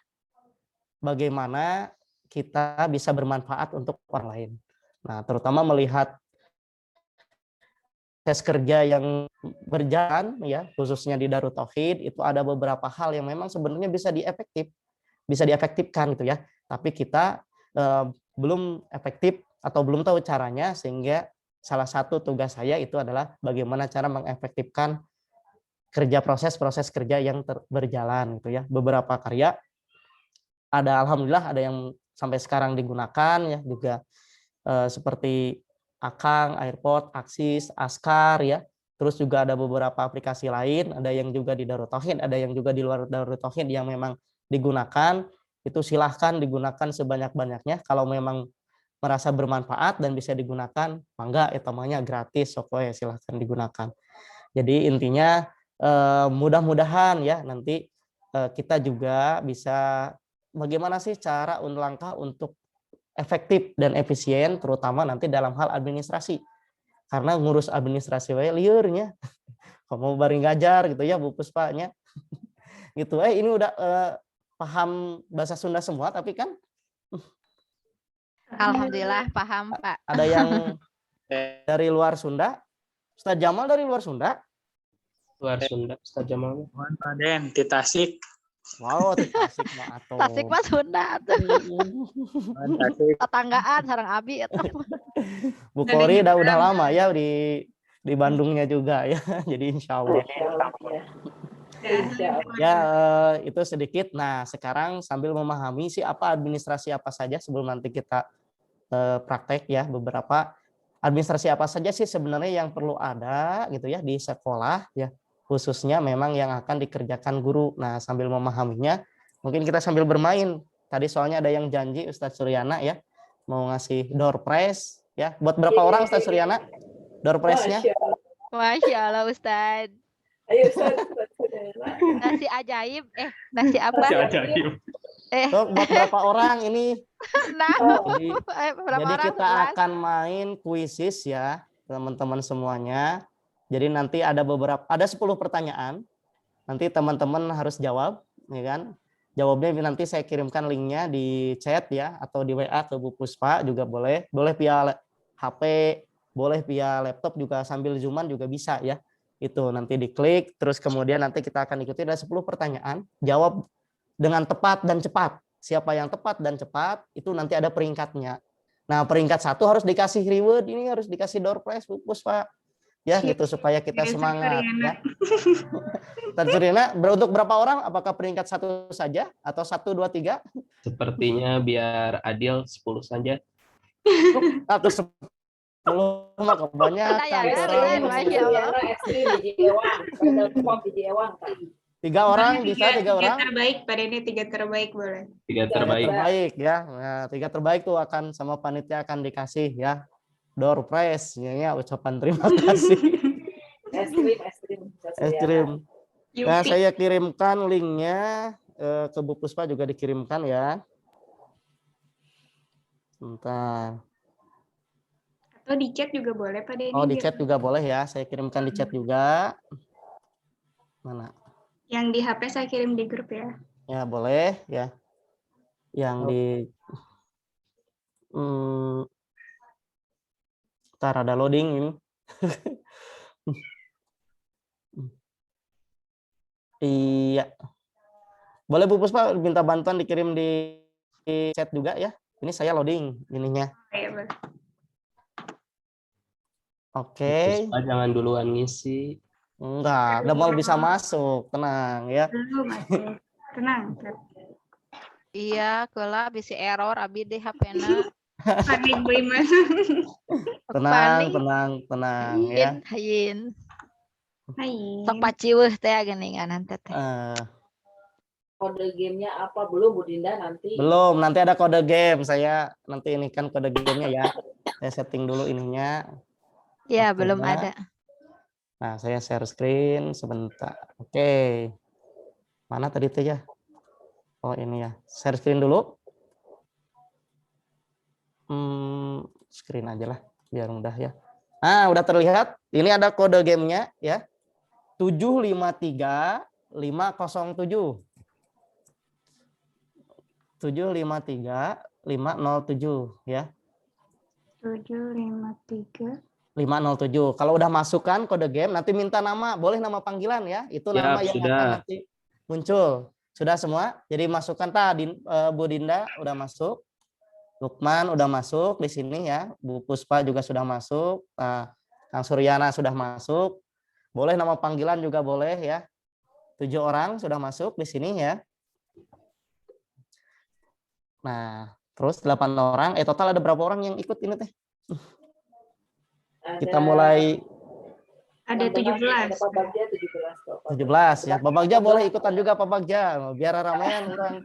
bagaimana kita bisa bermanfaat untuk orang lain. Nah, terutama melihat tes kerja yang berjalan ya, khususnya di Darut Tauhid, itu ada beberapa hal yang memang sebenarnya bisa diefektifkan gitu ya. Tapi kita belum efektif atau belum tahu caranya, sehingga salah satu tugas saya itu adalah bagaimana cara mengefektifkan proses kerja yang berjalan gitu ya. Beberapa karya alhamdulillah ada yang sampai sekarang digunakan ya, juga seperti Akang, Airpod, Axis, Askar ya. Terus juga ada beberapa aplikasi lain, ada yang juga di Darut Tauhid, ada yang juga di luar Darut Tauhid yang memang digunakan. Itu silahkan digunakan sebanyak-banyaknya. Kalau memang merasa bermanfaat dan bisa digunakan, mangga namanya gratis, pokoknya silahkan digunakan. Jadi intinya mudah-mudahan ya nanti kita juga bisa bagaimana sih cara langkah untuk efektif dan efisien, terutama nanti dalam hal administrasi. Karena ngurus administrasi liurnya, kamu bari ngajar gitu ya Bu Puspanya. Gitu. Ini udah paham bahasa Sunda semua, tapi kan Alhamdulillah paham Pak. ada yang dari luar Sunda. Ustaz Jamal dari luar Sunda. Luar Sunda, Ustaz Jamal. Pak Den, di Tasik. Wow, di Tasik mah atuh. Tasik mah Sunda tuh. Tetanggaan sareng Abi itu. Bu Kori udah lama ya di Bandungnya juga ya. Jadi insya Allah. Ya itu sedikit. Nah sekarang sambil memahami sih apa administrasi apa saja sebelum nanti kita praktek ya, beberapa administrasi apa saja sih sebenarnya yang perlu ada gitu ya di sekolah ya, khususnya memang yang akan dikerjakan guru. Nah sambil memahaminya mungkin kita sambil bermain. Tadi soalnya ada yang janji Ustadz Suryana ya mau ngasih door prize ya, buat berapa orang Ustadz Suryana door prize-nya? Masya Allah Ustadz. Ayo Ustaz. Nasi ajaib, nasi apa? Nasi ajaib. Buat berapa orang ini? Nah, jadi kita akan main kuisis ya teman-teman semuanya. Jadi nanti ada 10 pertanyaan. Nanti teman-teman harus jawab, ya kan? Jawabnya nanti saya kirimkan linknya di chat ya, atau di WA ke Bu Puspa juga boleh. Boleh via HP, boleh via laptop juga sambil zooman juga bisa ya. Itu nanti diklik, terus kemudian nanti kita akan ikuti ada 10 pertanyaan, jawab dengan tepat dan cepat. Siapa yang tepat dan cepat itu nanti ada peringkatnya. Nah peringkat 1 harus dikasih reward, ini harus dikasih door prize Bu Puspa ya, gitu supaya kita semangat ya. Terjurina untuk berapa orang? Apakah peringkat 1 saja atau 1, 2, 3? Sepertinya biar adil 10 saja. Atau 10 mah kebanyakan orang. 3 orang bisa, 3 orang. 3 terbaik pada ini 3 terbaik boleh. 3 terbaik. 3 terbaik ya. Nah, 3 terbaik tuh akan sama panitia akan dikasih ya door prize ya, ucapan terima kasih. Es krim. Nah, saya kirimkan linknya ke Bu Puspa juga dikirimkan ya. Bentar. Atau di chat juga boleh pada ini. Oh, di chat juga boleh ya. Saya kirimkan di chat juga. Mana? Yang di HP saya kirim di grup ya. Ya, boleh ya. Yang di ntar ada loading ini. Iya. Boleh Bu Puspa minta bantuan dikirim di chat juga ya. Ini saya loading ininya. Oke. Puspa jangan duluan ngisi. Enggak, udah mau bisa masuk, tenang ya. Belum masuk. Tenang. Iya, kalau bisa error abi deh HP-na. Panik boy mas. Tenang ya. Hayin. Sok Hai. paciweuh teh geningan teh. Kode gamenya apa belum Bu Dinda nanti? Belum, nanti ada kode game. Saya nanti ini kan kode gamenya ya. Saya setting dulu ininya. Ya, Oke, belum ya. ada. Nah, saya share screen sebentar. Oke. Mana tadi tuh ya? Oh, ini ya. Share screen dulu. Screen aja lah, biar mudah ya. Nah, udah terlihat. Ini ada kode gamenya ya. 753507. 753507 ya. 753. 507. Kalau udah masukkan kode game, nanti minta nama, boleh nama panggilan ya. Itu nama yang sudah. akan nanti muncul. Sudah semua? Jadi masukkan tadi Bu Dinda udah masuk. Lukman udah masuk di sini ya. Bu Puspa juga sudah masuk. Kang Suryana sudah masuk. Boleh nama panggilan juga boleh ya. 7 orang sudah masuk di sini ya. Nah, terus 8 orang. Total ada berapa orang yang ikut ini teh? Kita mulai. Ada 17. 17 ya. Pak Bagja boleh ikutan juga Pak Bagja. Biar ramean orang.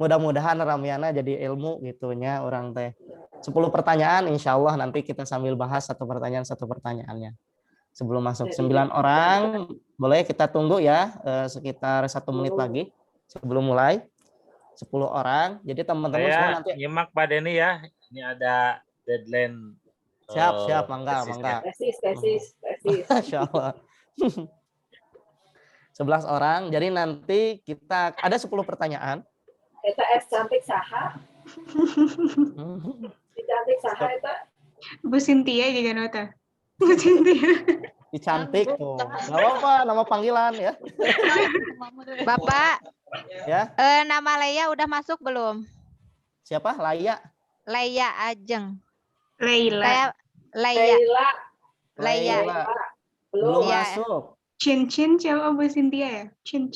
Mudah-mudahan ramiana jadi ilmu gitunya orang teh. 10 pertanyaan insya Allah nanti kita sambil bahas satu pertanyaannya. Sebelum masuk 9 orang, boleh kita tunggu ya sekitar 1 menit lagi sebelum mulai. 10 orang. Jadi teman-teman semua nanti nyimak Pak Denny ya. Ini ada deadline. Siap, mangga. Tesis. Insya Allah. 11 orang. Jadi nanti kita ada 10 pertanyaan. Eta cantik saha? Cantik saha eta? Bu Cynthia juga nota. Bu Cynthia. Cantik tuh. Nggak apa-apa, nama panggilan ya. Bapak. Ya. Nama Leia udah masuk belum? Siapa? Laya. Leia Ajeng. Leila. Leia. Belum masuk. Chin siapa Bu Cynthia ya? Chin.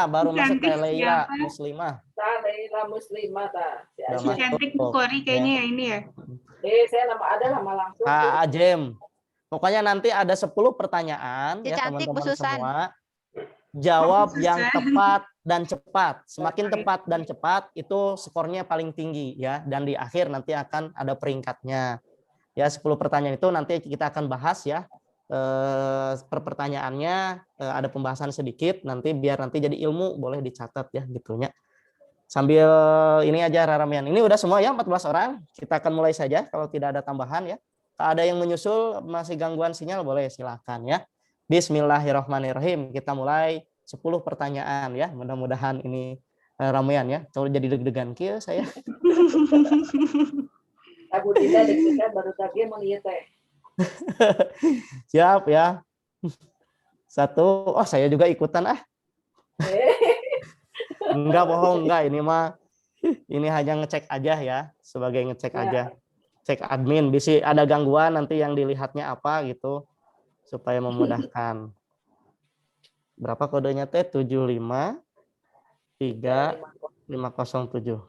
Baru masuk kayak Leila Muslimah. Leila Muslimah ta. Si cantik Bu Kori kayaknya ya ini ya. Saya nama langsung. Ajem. Pokoknya nanti ada 10 pertanyaan ya teman-teman semua. Jawab yang tepat dan cepat. Semakin tepat dan cepat itu skornya paling tinggi ya, dan di akhir nanti akan ada peringkatnya. Ya, 10 pertanyaan itu nanti kita akan bahas ya. Per pertanyaannya ada pembahasan sedikit nanti biar nanti jadi ilmu, boleh dicatat ya gitunya. Sambil ini aja ramian. Ini udah semua ya 14 orang. Kita akan mulai saja kalau tidak ada tambahan ya. Kalau ada yang menyusul masih gangguan sinyal boleh silakan ya. Bismillahirrahmanirrahim. Kita mulai 10 pertanyaan ya. Mudah-mudahan ini ramean ya. Kalau jadi deg-degan kieu saya. Abu Dinda deg-degan baru tadi mau ieu teh. Siap ya. 1. Oh, saya juga ikutan ah. Enggak bohong, enggak, ini hanya ngecek aja ya, sebagai ngecek aja. Cek admin, bisa ada gangguan nanti yang dilihatnya apa gitu supaya memudahkan. Berapa kodenya teh? 7533507.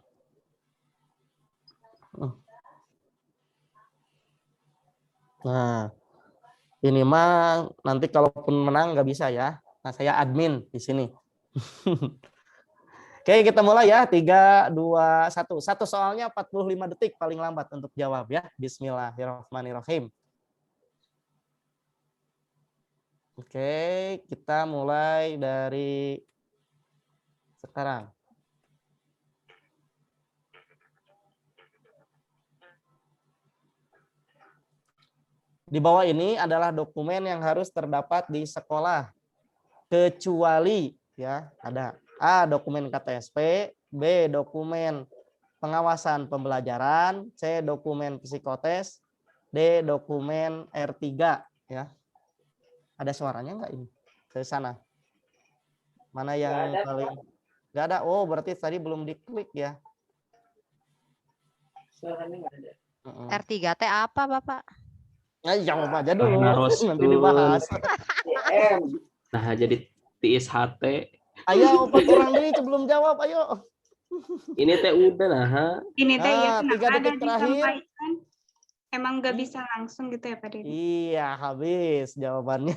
Nah, ini mah nanti kalaupun menang nggak bisa ya. Nah, saya admin di sini. Oke, kita mulai ya. 3, 2, 1. Satu soalnya 45 detik paling lambat untuk jawab ya. Bismillahirrahmanirrahim. Oke, kita mulai dari sekarang. Di bawah ini adalah dokumen yang harus terdapat di sekolah. Kecuali ya, ada A. Dokumen KTSP, B. Dokumen pengawasan pembelajaran, C. Dokumen psikotes, D. Dokumen R3 ya. Ada suaranya enggak ini? Ke sana. Mana yang paling nggak ada? Oh, berarti tadi belum diklik ya. Suaranya nggak ada. R3T apa, Bapak? Jawab aja dulu, nanti Naroskeun. dibahas. Nah, jadi tiis hate. Ayo, 4 orang deh sebelum jawab, ayo. Ini teh udah nah. Ini teh ya, 3 kenapa ada detik terakhir. disampaikan? Emang nggak bisa langsung gitu ya Pak Didi? Iya, habis jawabannya.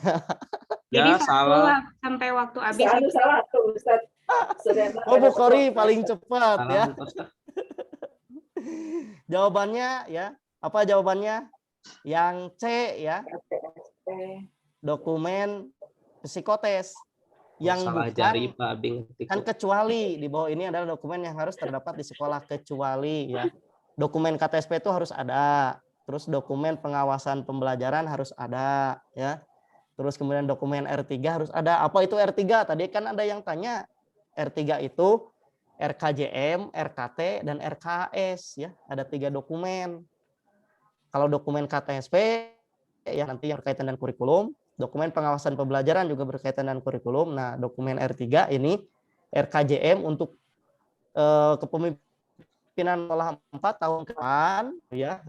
Jadi Ya, salah sampai waktu habis. Salah tuh Ustaz. Oh, Bu Kori paling cepat ya. Salah. Jawabannya ya. Apa jawabannya? Yang C ya. Dokumen psikotes. Yang salah bukan jari Pak Abing. kan kecuali di bawah ini adalah dokumen yang harus terdapat di sekolah, kecuali ya. Dokumen KTSP itu harus ada. Terus dokumen pengawasan pembelajaran harus ada ya. Terus kemudian dokumen R3 harus ada. Apa itu R3? Tadi kan ada yang tanya. R3 itu RKJM, RKT, dan RKS ya. Ada 3 dokumen. Kalau dokumen KTSP ya nanti yang berkaitan dengan kurikulum, dokumen pengawasan pembelajaran juga berkaitan dengan kurikulum. Nah, dokumen R3 ini RKJM untuk kepemimpinan sekolah 4 tahun ke depan ya.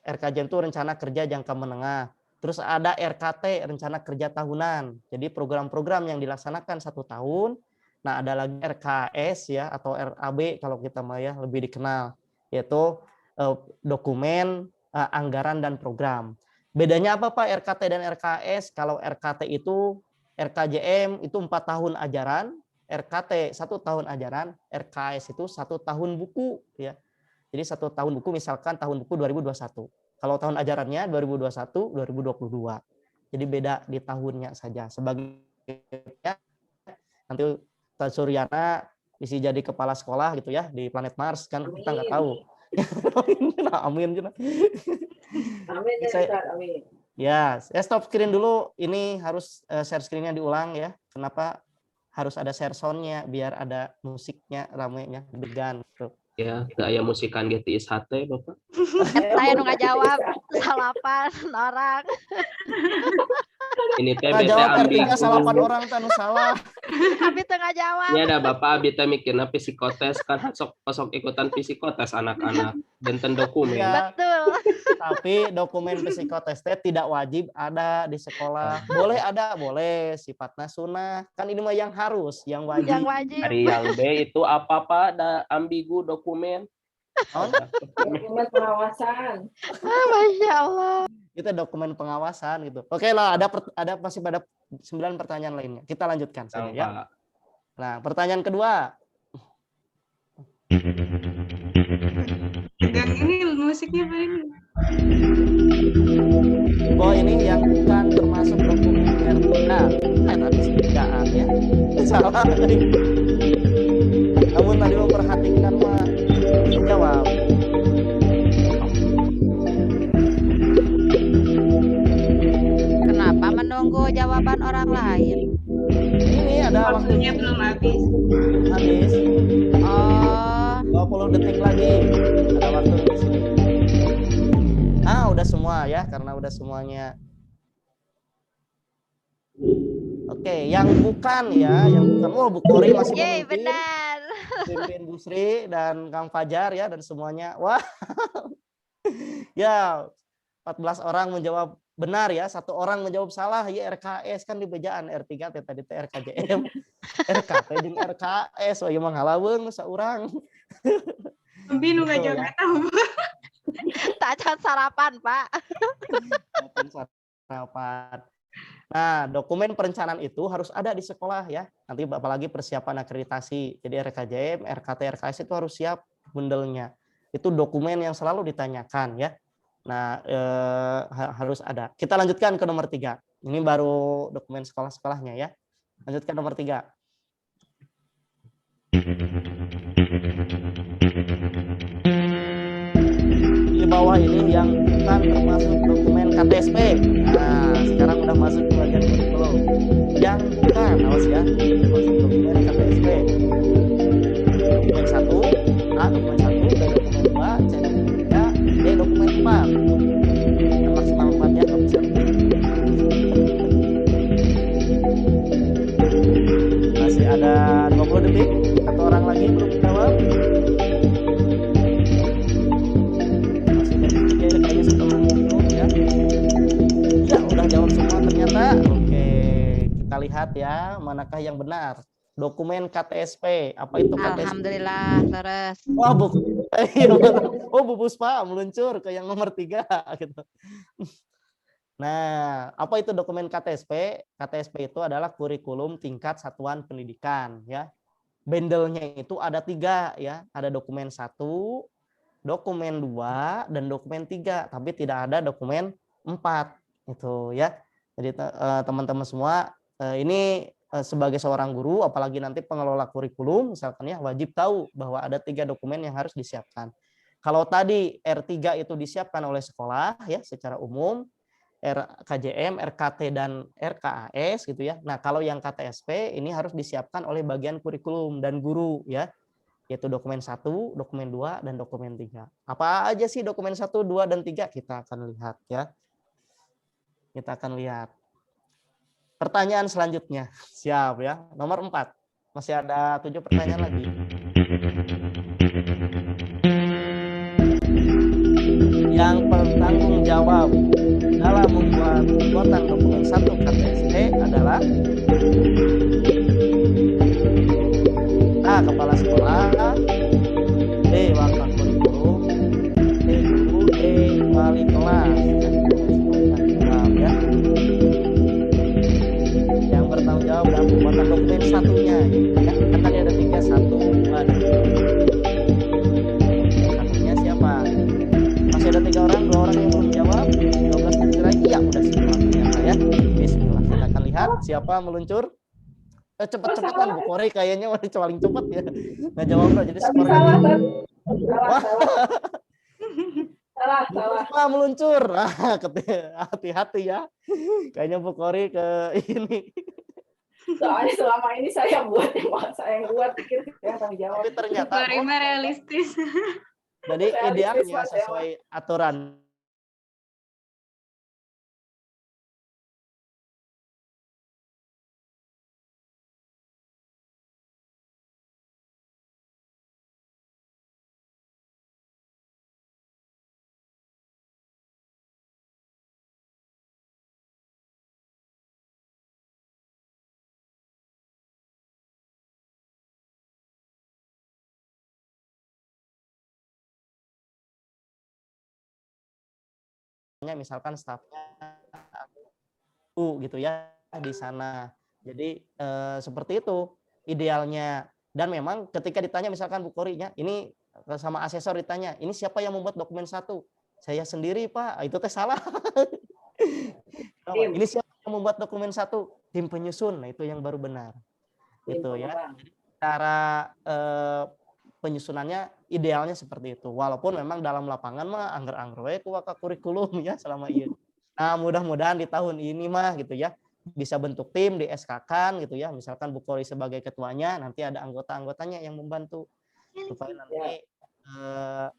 RKJM itu rencana kerja jangka menengah. Terus ada RKT, rencana kerja tahunan. Jadi program-program yang dilaksanakan 1 tahun. Nah, ada lagi RKS ya atau RAB kalau kita mau ya lebih dikenal, yaitu dokumen anggaran dan program. Bedanya apa Pak RKT dan RKS? Kalau RKT itu RKJM itu 4 tahun ajaran, RKT 1 tahun ajaran, RKS itu 1 tahun buku ya. Jadi 1 tahun buku misalkan tahun buku 2021. Kalau tahun ajarannya 2021, 2022. Jadi beda di tahunnya saja. Sebagai nanti Ustaz Suryana bisa jadi kepala sekolah gitu ya di planet Mars kan kita nggak tahu. Amin. Amin ya Ustaz, amin. Ya, saya stop screen dulu. Ini harus share screen-nya diulang ya. Kenapa harus ada share sound-nya biar ada musiknya ramenya degan gitu. Ya, gaya musikan GTIS HT Bapak. Saya nu ngajawab salapan orang. Ini teh jawab ambigu. salapan orang tanu salah. Abi tengah jawab. Ya ada Bapak abi teh mikirna psikotes kan sok ikutan psikotes anak-anak benten dokumen. Ya, betul. Tapi dokumen psikotes teh tidak wajib ada di sekolah. Boleh ada, boleh sifatnya sunnah. Kan ini mah yang harus, yang wajib. Yang wajib. Hari yang B itu apa-apa ada ambigu dokumen. Oh, dokumen pengawasan. Masya Allah. itu dokumen pengawasan gitu. Oke lah, ada masih pada 9 pertanyaan lainnya. Kita lanjutkan saja ya. Nah, pertanyaan kedua. Dan ini musiknya Pak ini. Oh, ini yang bukan termasuk dokumen RTA. Tadi sekian ya. Salah. Namun tadi memperhatikan mah jawab. Kenapa menunggu jawaban orang lain? Ini ada Waktunya belum habis. Habis. Oh, 20 detik lagi. Ada waktu di sini. Udah semua ya, karena udah semuanya. Oke, yang bukan ya, yang bukan. Oh, Bu Kori masih yeay, memimpin. benar. Pimpin Bu Sri dan Kang Fajar ya, dan semuanya. Wah. Ya, 14 orang menjawab benar ya, 1 orang menjawab salah. Ya, RKS kan di bejaan R3 tadi teh RKJM. RKT jeung RKS wah ieu mah ngalaweung saurang. Bingung nggak jawab tahu. Tak sarapan, Pak. Sarapan. Nah, dokumen perencanaan itu harus ada di sekolah ya. Nanti apalagi persiapan akreditasi. Jadi RKJM, RKT, RKS itu harus siap bundelnya. Itu dokumen yang selalu ditanyakan ya. Nah, harus ada. Kita lanjutkan ke nomor 3. Ini baru dokumen sekolah-sekolahnya ya. Lanjutkan nomor 3. Di bawah ini yang bukan termasuk dokumen KTSP. Nah, sekarang udah masuk ke bagian kurikulum. Yang bukan, awas ya, masuk dokumen KTSP. Dokumen 1, A dokumen 1, B dokumen 2, C dokumen 3, D dokumen 4. Maksimal 4 ya, kalau bisa lebih. Masih ada jawab semua ternyata. Oke, kita lihat ya, manakah yang benar. Dokumen KTSP. Apa itu KTSP? Alhamdulillah, leres. Wah, Bu Puspa meluncur ke yang nomor 3 gitu. Nah, apa itu dokumen KTSP? KTSP itu adalah kurikulum tingkat satuan pendidikan ya. Bandelnya itu ada 3 ya. Ada dokumen 1, dokumen 2, dan dokumen 3, tapi tidak ada dokumen 4 itu ya. Jadi teman-teman semua ini sebagai seorang guru, apalagi nanti pengelola kurikulum, misalkan ya, wajib tahu bahwa ada 3 dokumen yang harus disiapkan. Kalau tadi R3 itu disiapkan oleh sekolah ya secara umum, RKJM, RKT, dan RKAS gitu ya. Nah, kalau yang KTSP ini harus disiapkan oleh bagian kurikulum dan guru ya, yaitu dokumen 1, dokumen 2, dan dokumen 3. Apa aja sih dokumen 1, 2, dan 3? Kita akan lihat ya. Kita akan lihat. Pertanyaan selanjutnya, siap ya, nomor 4. Masih ada 7 pertanyaan lagi. Yang bertanggung jawab dalam membuat pembuatan dokumen 1 KTSP adalah A. Kepala sekolah, B. Wakil kurikulum, C. Guru, D. Wali kelas. Yang bertanggung jawab dalam pembuatan dokumen 1-nya ya. Kan tadi ada 3, 1, 2, dan 1-nya siapa? Masih ada 3 orang, 2 orang yang belum jawab. 12 dikira iya udah semua ternyata ya. Bismillah, kita akan lihat siapa meluncur. Cepet-cepetan Bu Kori kayaknya paling cepet ya. Nah jawab bro, jadi skornya. Salah. Meluncur. Hati-hati ya. Kayaknya Bu Kori ke ini. Soalnya selama ini saya buat pikir yang kami jawab. Tapi ternyata realistis. Jadi idealnya sesuai aturan. Misalkan stafnya gitu ya di sana. Jadi seperti itu idealnya. Dan memang ketika ditanya misalkan Bu Korinya, ini sama asesor ditanya, ini siapa yang membuat dokumen 1? Saya sendiri Pak. Itu teh salah. Ini siapa yang membuat dokumen 1? Tim penyusun. Nah itu yang baru benar. Itu ya. Cara penyusunannya idealnya seperti itu. Walaupun memang dalam lapangan mah angger-angger we ku kurikulum ya selama ini. Nah, mudah-mudahan di tahun ini mah gitu ya bisa bentuk tim di SK-kan gitu ya. Misalkan Bu Kori sebagai ketuanya, nanti ada anggota-anggotanya yang membantu supaya nanti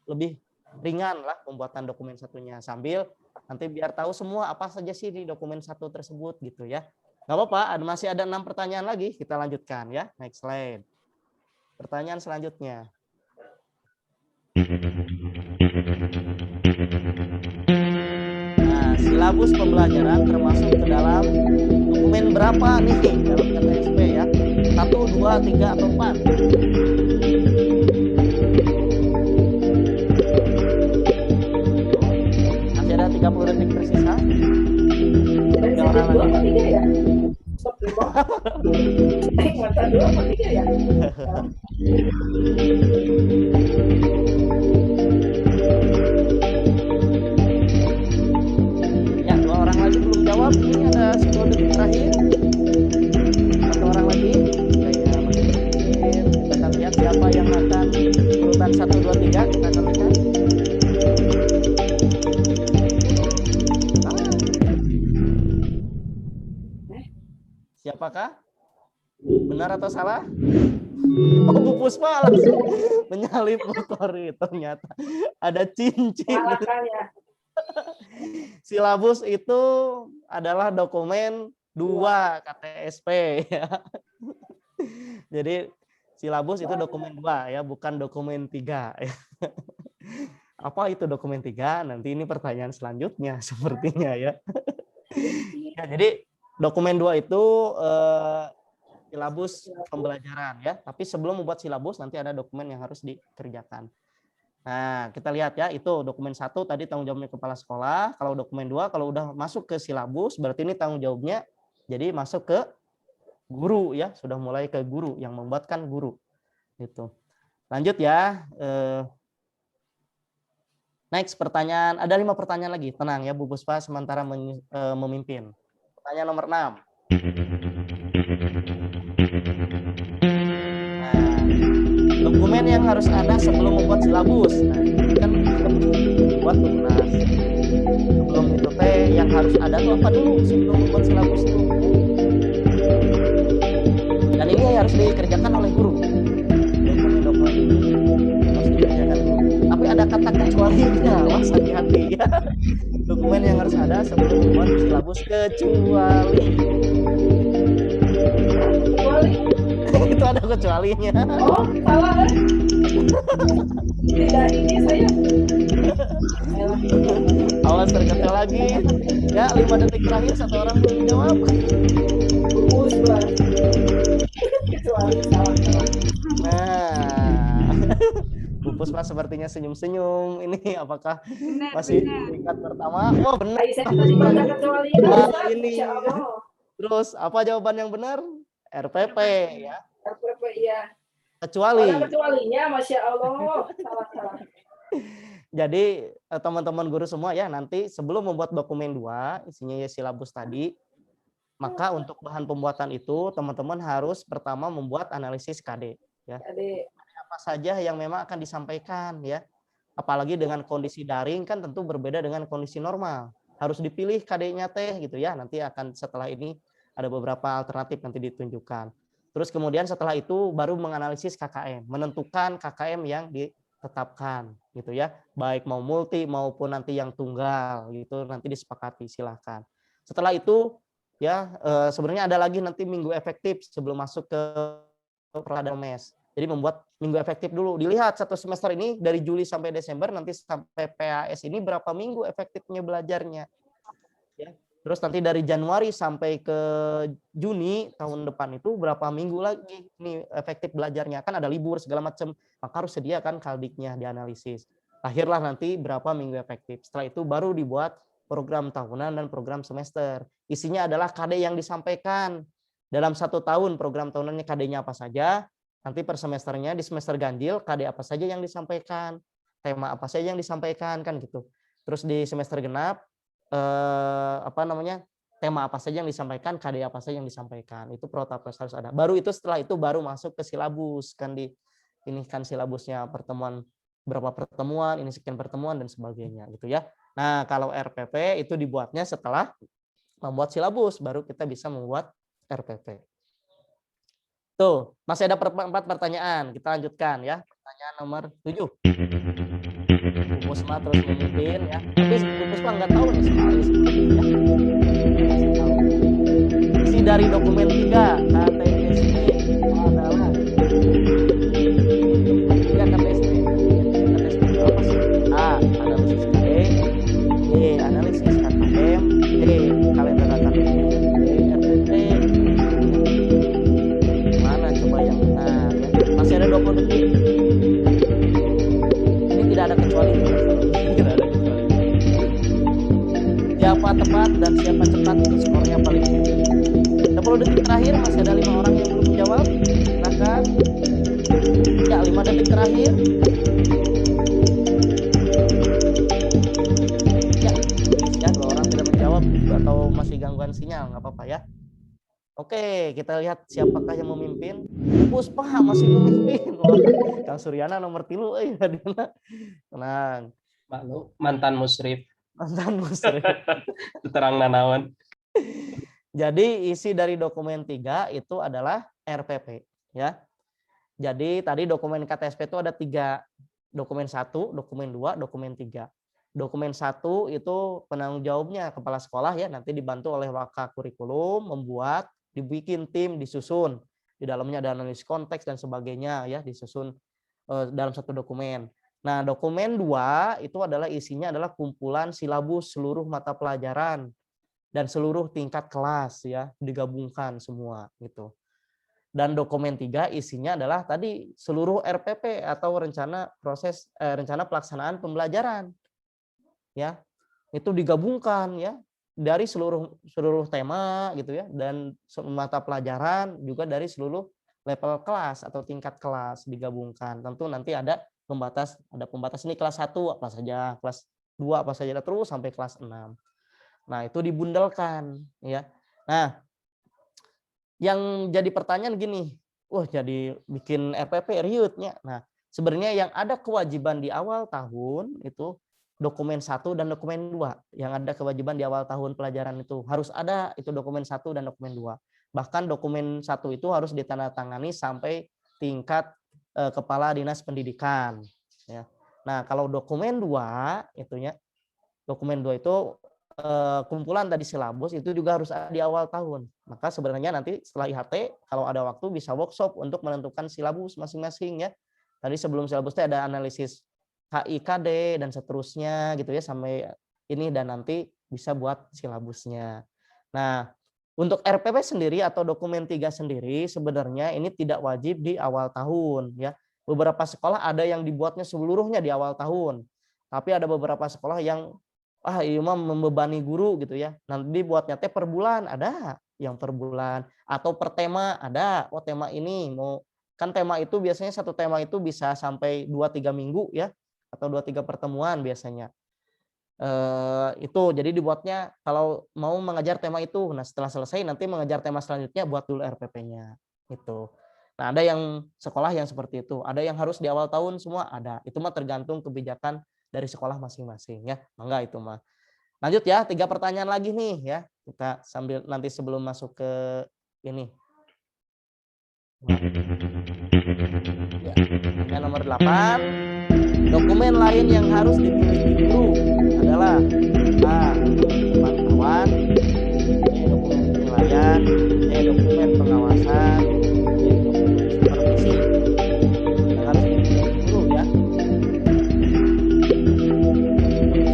lebih ringan lah pembuatan dokumen 1-nya, sambil nanti biar tahu semua apa saja sih di dokumen 1 tersebut gitu ya. Nggak apa-apa, masih ada 6 pertanyaan lagi, kita lanjutkan ya. Next slide. Pertanyaan selanjutnya. Nah, silabus pembelajaran termasuk ke dalam dokumen berapa nih dalam KTSP ya? 1, 2, 3, atau 4? Masih ada 30 detik tersisa. Ada 2 atau 3 ya? Mata 2 atau 3 ya? Ya, 2 orang lagi belum jawab. Ini ada 10 detik terakhir. 1 orang lagi. Saya masih berpikir. Kita akan lihat siapa yang akan urutan 1, 2, 3. Kita akan lihat. Siapakah? Benar atau salah? Oh, Bu Puspa langsung menyalip Bu Kori. Ternyata ada cincin. Silabus itu adalah dokumen 2 KTSP ya. Jadi silabus itu dokumen 2 ya, bukan dokumen 3 ya. Apa itu dokumen 3? Nanti ini pertanyaan selanjutnya sepertinya ya. Ya, jadi dokumen 2 itu silabus pembelajaran ya. Tapi sebelum membuat silabus nanti ada dokumen yang harus dikerjakan. Nah, kita lihat ya, itu dokumen 1 tadi tanggung jawabnya kepala sekolah. Kalau dokumen 2 kalau udah masuk ke silabus berarti ini tanggung jawabnya jadi masuk ke guru ya, sudah mulai ke guru yang membuatkan guru. Gitu. Lanjut ya. Next pertanyaan, ada 5 pertanyaan lagi. Tenang ya Bu Puspa sementara memimpin. Pertanyaan nomor 6. Dokumen yang harus ada sebelum membuat silabus. Nah, ini kan buat tunas. Sebelum itu yang harus ada tuh apa dulu sebelum membuat silabus itu. Dan ini harus dikerjakan oleh guru. Dokumen-dokumen ini harus dikerjakan guru. Tapi ada kata kecualinya, awas hati-hati ya. Dokumen yang harus ada sebelum membuat silabus kecuali. Itu ada kecualinya. Oh, salah. Tidak, ini saya. Awas terketel lagi. Ya, 5 detik terakhir 1 orang belum menjawab. Kecuali salah. Nah, Bu Puspa sepertinya senyum-senyum. Ini apakah masih tingkat pertama? Oh, benar. Saya tadi baca kecuali. Ini. Terus apa jawaban yang benar? RPP ya. RPP iya. Kecuali. Ada kecualinya, Masya Allah. Salah. Jadi teman-teman guru semua ya, nanti sebelum membuat dokumen 2 isinya ya silabus tadi, maka untuk bahan pembuatan itu teman-teman harus pertama membuat analisis KD ya. Apa saja yang memang akan disampaikan ya. Apalagi dengan kondisi daring kan tentu berbeda dengan kondisi normal. Harus dipilih KD-nya gitu ya. Nanti akan setelah ini ada beberapa alternatif nanti ditunjukkan. Terus kemudian setelah itu baru menganalisis KKM, menentukan KKM yang ditetapkan gitu ya. Baik mau multi maupun nanti yang tunggal gitu nanti disepakati silahkan. Setelah itu ya sebenarnya ada lagi nanti minggu efektif sebelum masuk ke peradaban mes. Jadi membuat minggu efektif dulu. Dilihat 1 semester ini dari Juli sampai Desember nanti sampai PAS ini berapa minggu efektifnya belajarnya. Ya. Terus nanti dari Januari sampai ke Juni tahun depan itu berapa minggu lagi nih efektif belajarnya. Kan ada libur segala macam. Maka harus sediakan kaldiknya dianalisis. Akhirlah nanti berapa minggu efektif. Setelah itu baru dibuat program tahunan dan program semester. Isinya adalah KD yang disampaikan. Dalam 1 tahun program tahunannya KD-nya apa saja. Nanti per semesternya di semester ganjil KD apa saja yang disampaikan. Tema apa saja yang disampaikan kan gitu. Terus di semester genap tema apa saja yang disampaikan, KD apa saja yang disampaikan. Itu protapres harus ada. Baru itu setelah itu baru masuk ke silabus kan ini kan silabusnya pertemuan berapa pertemuan, ini sekian pertemuan dan sebagainya gitu ya. Nah, kalau RPP itu dibuatnya setelah membuat silabus baru kita bisa membuat RPP. Tuh, masih ada 4 pertanyaan. Kita lanjutkan ya. Pertanyaan nomor 7. Bu Puspa terus memimpin ya. Tapi Bu Puspa nggak tahu nih soal ini ya. Isi dari dokumen 3 KTSP adalah KTSP itu apa sih? A. Analisis KD, B. Analisis KKM, C. Kalender akademik, D. RPP. Mana coba yang benar ya? Masih ada 20 detik. Tidak ada kecuali. Siapa tepat dan siapa cepat itu skornya paling tinggi. 10 detik terakhir masih ada 5 orang yang belum menjawab. Silakan. Ya 5 detik terakhir. Ya 2 orang tidak menjawab atau masih gangguan sinyal nggak apa-apa ya. Oke, kita lihat siapakah yang memimpin. Puspa masih memimpin. Kang Suryana nomor 3 tenang. Mantan musrif. Mantan musrif. Terang nanawan. Jadi isi dari dokumen 3 itu adalah RPP ya. Jadi tadi dokumen KTSP itu ada 3. Dokumen 1, dokumen 2, dokumen 3. Dokumen 1 itu penanggung jawabnya kepala sekolah ya, nanti dibantu oleh Waka Kurikulum membuat, dibikin tim, disusun. Di dalamnya ada analisis konteks dan sebagainya ya, disusun dalam 1 dokumen. Nah, dokumen 2 itu adalah isinya adalah kumpulan silabus seluruh mata pelajaran. dan seluruh tingkat kelas ya, digabungkan semua gitu. Dan dokumen 3 isinya adalah tadi seluruh RPP atau rencana pelaksanaan pembelajaran. Ya. Itu digabungkan ya dari seluruh tema gitu ya, dan mata pelajaran juga dari seluruh level kelas atau tingkat kelas digabungkan. Tentu nanti ada pembatas ini kelas 1 apa saja, kelas 2 apa saja, terus sampai kelas 6. Nah, itu dibundelkan ya. Nah, yang jadi pertanyaan gini, jadi bikin RPP riutnya. Nah, sebenarnya yang ada kewajiban di awal tahun itu dokumen 1 dan dokumen 2. Yang ada kewajiban di awal tahun pelajaran itu harus ada itu dokumen 1 dan dokumen 2. Bahkan dokumen 1 itu harus ditandatangani sampai tingkat kepala dinas pendidikan ya. Nah, kalau dokumen 2 itunya, dokumen 2 itu kumpulan tadi silabus itu juga harus ada di awal tahun. Maka sebenarnya nanti setelah IHT kalau ada waktu bisa workshop untuk menentukan silabus masing-masing ya. Tadi sebelum silabusnya ada analisis HIKD dan seterusnya gitu ya sampai ini, dan nanti bisa buat silabusnya. Nah, untuk RPP sendiri atau dokumen 3 sendiri sebenarnya ini tidak wajib di awal tahun ya. Beberapa sekolah ada yang dibuatnya seluruhnya di awal tahun. Tapi ada beberapa sekolah yang ini mah membebani guru gitu ya. Nanti dibuatnya per bulan, ada yang per bulan atau per tema ada. Tema ini kan tema itu biasanya satu tema itu bisa sampai 2-3 minggu ya, atau 2-3 pertemuan biasanya. Itu jadi dibuatnya kalau mau mengajar tema itu. Nah, setelah selesai nanti mengajar tema selanjutnya buat dulu RPP-nya itu. Nah, ada yang sekolah yang seperti itu, ada yang harus di awal tahun semua, ada. Itu mah tergantung kebijakan dari sekolah masing-masing ya. Enggak itu mah. Lanjut ya, 3 pertanyaan lagi nih ya. Kita sambil nanti sebelum masuk ke ini. Ya, pertanyaan nomor 8. Dokumen lain yang harus dimiliki guru adalah A. Pemantauan, B. Dokumen penilaian, C. Dokumen pengawasan, D. Dokumen supervisi. Yang harus dimiliki guru ya.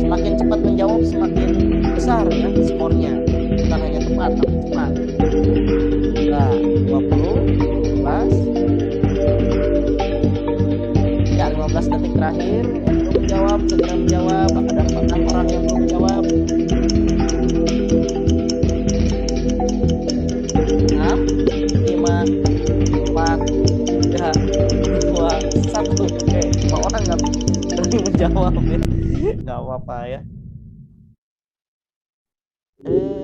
Semakin cepat menjawab semakin besar ya skornya, bukan hanya tepat tapi cepat. Nah, 20, 15. Ya, 15 detik terakhir yang belum menjawab segera menjawab. Ada 4 orang yang belum menjawab. 6, 5, 4, 3, 2, 1. Oke, 5 orang nggak berani menjawab ya. Nggak apa-apa ya.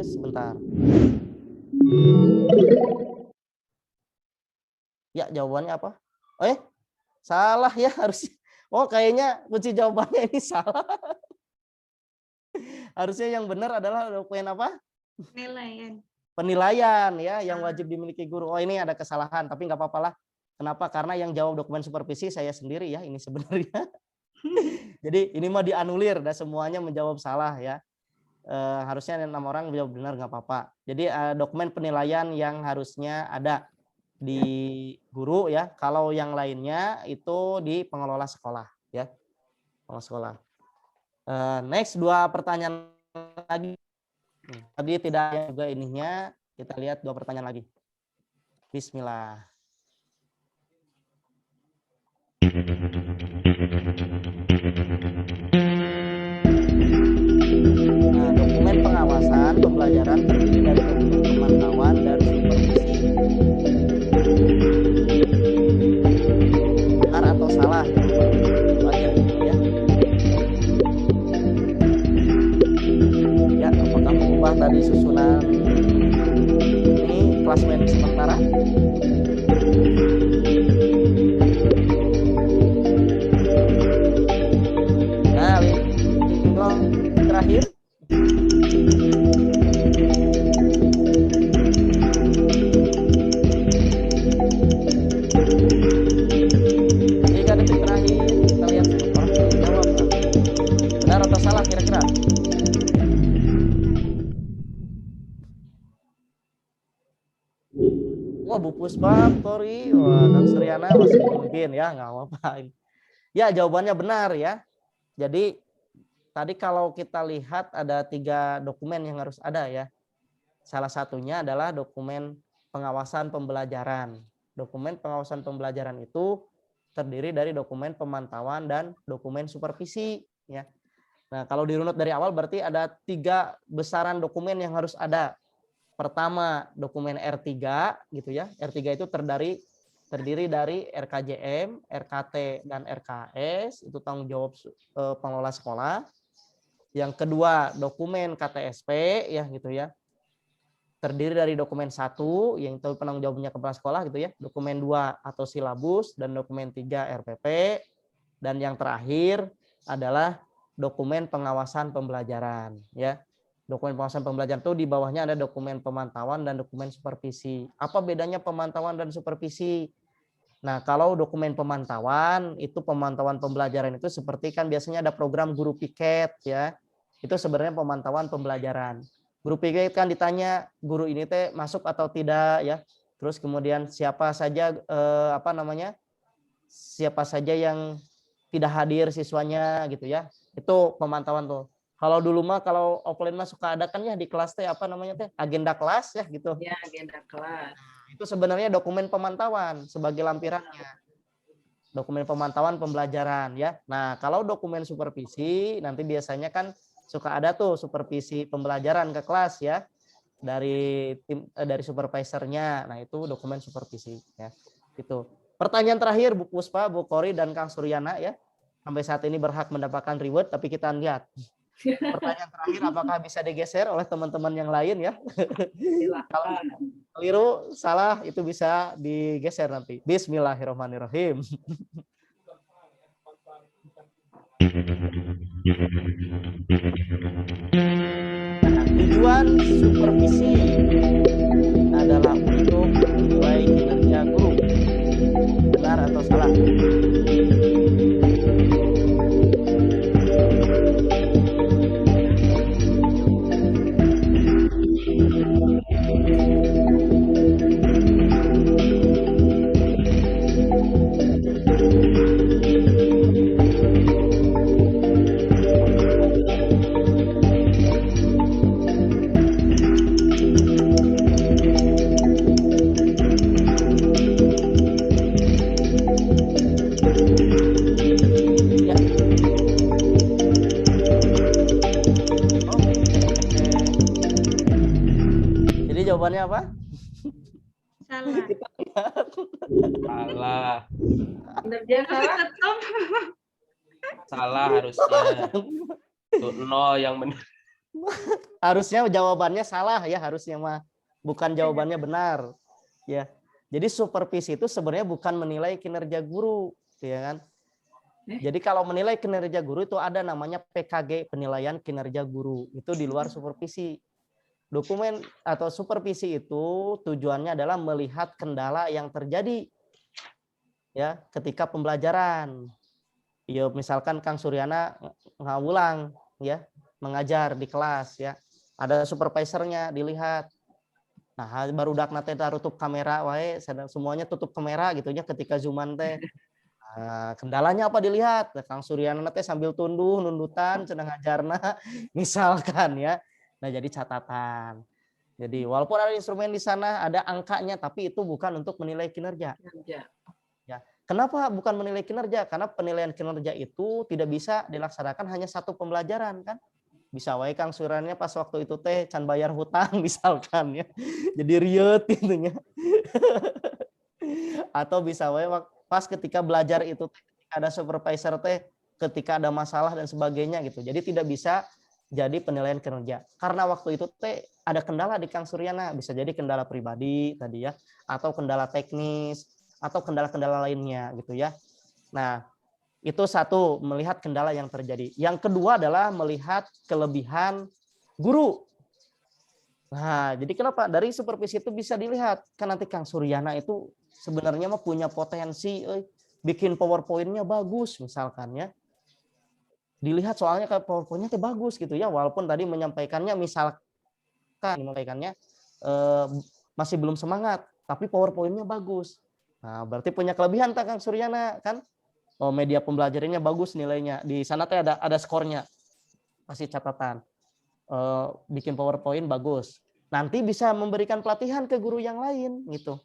Sebentar. Ya, jawabannya apa? Salah ya harusnya. Kayaknya kunci jawabannya ini salah. Harusnya yang benar adalah dokumen apa? Penilaian. Penilaian ya, yang wajib dimiliki guru. Ini ada kesalahan, tapi nggak apa-apa lah. Kenapa? Karena yang jawab dokumen supervisi saya sendiri ya, ini sebenarnya. Jadi ini mah dianulir, dan semuanya menjawab salah ya. Harusnya 6 orang menjawab benar, nggak apa-apa. Jadi dokumen penilaian yang harusnya ada di guru ya. Kalau yang lainnya itu di pengelola sekolah ya. Pengelola sekolah. Next 2 pertanyaan lagi. Tadi tidak ada juga ininya. Kita lihat 2 pertanyaan lagi. Bismillah. Nah, dokumen pengawasan pembelajaran terdiri dari dokumen pemantauan dan supervisi. Benar atau salah? Itu aja ya. Ya, apakah mengubah tadi susunan ini klasmen sementara? Nah, terakhir. Kira-kira Bu Puspa, sorry, Kang Suryana masih mungkin ya, nggak apa-apa. Ya, jawabannya benar ya. Jadi tadi kalau kita lihat ada 3 dokumen yang harus ada ya. Salah satunya adalah dokumen pengawasan pembelajaran. Dokumen pengawasan pembelajaran itu terdiri dari dokumen pemantauan dan dokumen supervisi. Ya. Nah, kalau dirunut dari awal berarti ada 3 besaran dokumen yang harus ada. Pertama, dokumen R3 gitu ya. R3 itu terdiri dari RKJM, RKT, dan RKS, itu tanggung jawab pengelola sekolah. Yang kedua, dokumen KTSP ya gitu ya. Terdiri dari dokumen 1 yang itu penanggung jawabnya kepala sekolah gitu ya, dokumen 2 atau silabus, dan dokumen 3 RPP, dan yang terakhir adalah dokumen pengawasan pembelajaran ya. Dokumen pengawasan pembelajaran itu di bawahnya ada dokumen pemantauan dan dokumen supervisi. Apa bedanya pemantauan dan supervisi? Nah, kalau dokumen pemantauan itu pemantauan pembelajaran itu seperti kan biasanya ada program guru piket ya. Itu sebenarnya pemantauan pembelajaran. Guru piket kan ditanya guru ini teh masuk atau tidak ya. Terus kemudian siapa saja siapa saja yang tidak hadir siswanya gitu ya. Itu pemantauan tuh. Kalau dulu mah kalau offline mah suka ada kan ya di kelas teh agenda kelas ya gitu. Ya, agenda kelas. Itu sebenarnya dokumen pemantauan sebagai lampirannya. Dokumen pemantauan pembelajaran ya. Nah, kalau dokumen supervisi nanti biasanya kan suka ada tuh supervisi pembelajaran ke kelas ya dari supervisornya. Nah, itu dokumen supervisi ya. Itu. Pertanyaan terakhir Bu Puspa, Bu Kori, dan Kang Suryana ya. Sampai saat ini berhak mendapatkan reward, tapi kita lihat. Pertanyaan terakhir, apakah bisa digeser oleh teman-teman yang lain ya? Kalau keliru, salah, itu bisa digeser nanti. Bismillahirrahmanirrahim. Tujuan supervisi adalah untuk menilai kinerja guru. Benar atau salah? Jawabannya apa? Salah. Salah. Kinerja salah. Salah harusnya. Tuh, nol yang benar. Harusnya jawabannya salah ya, harusnya mah bukan jawabannya benar. Ya. Jadi supervisi itu sebenarnya bukan menilai kinerja guru, ya kan? Jadi kalau menilai kinerja guru itu ada namanya PKG, penilaian kinerja guru. Itu di luar supervisi. Dokumen atau supervisi itu tujuannya adalah melihat kendala yang terjadi ya ketika pembelajaran. Ya misalkan Kang Suryana ngawulang ya, mengajar di kelas ya. Ada supervisornya dilihat. Nah, baru dak nate tutup kamera wae, semuanya tutup kamera gitu ya ketika zooman teh. Nah, kendalanya apa dilihat? Kang Suryana teh sambil nundutan cenah ngajarna misalkan ya. Nah, jadi catatan. Jadi walaupun ada instrumen di sana, ada angkanya, tapi itu bukan untuk menilai kinerja. Ya. Kenapa bukan menilai kinerja? Karena penilaian kinerja itu tidak bisa dilaksanakan hanya satu pembelajaran kan? Bisa wae Kang Suryana pas waktu itu teh can bayar hutang misalkan ya. Jadi riet gitu ya. Atau bisa wae pas ketika belajar itu ketika ada supervisor teh ketika ada masalah dan sebagainya gitu. Jadi tidak bisa jadi penilaian kinerja. Karena waktu itu teh ada kendala di Kang Suryana, bisa jadi kendala pribadi tadi ya, atau kendala teknis, atau kendala-kendala lainnya gitu ya. Nah, itu satu, melihat kendala yang terjadi. Yang kedua adalah melihat kelebihan guru. Nah, jadi kenapa? Dari supervisi itu bisa dilihat, kan nanti Kang Suryana itu sebenarnya mah punya potensi bikin PowerPoint-nya bagus misalkan ya. Dilihat soalnya kayak PowerPoint-nya teh bagus gitu ya, walaupun tadi menyampaikannya masih belum semangat, tapi PowerPoint-nya bagus. Nah, berarti punya kelebihan Kang Suryana kan? Oh, media pembelajarannya bagus nilainya. Di sana teh ada skornya. Kasih catatan. Bikin PowerPoint bagus. nanti bisa memberikan pelatihan ke guru yang lain gitu.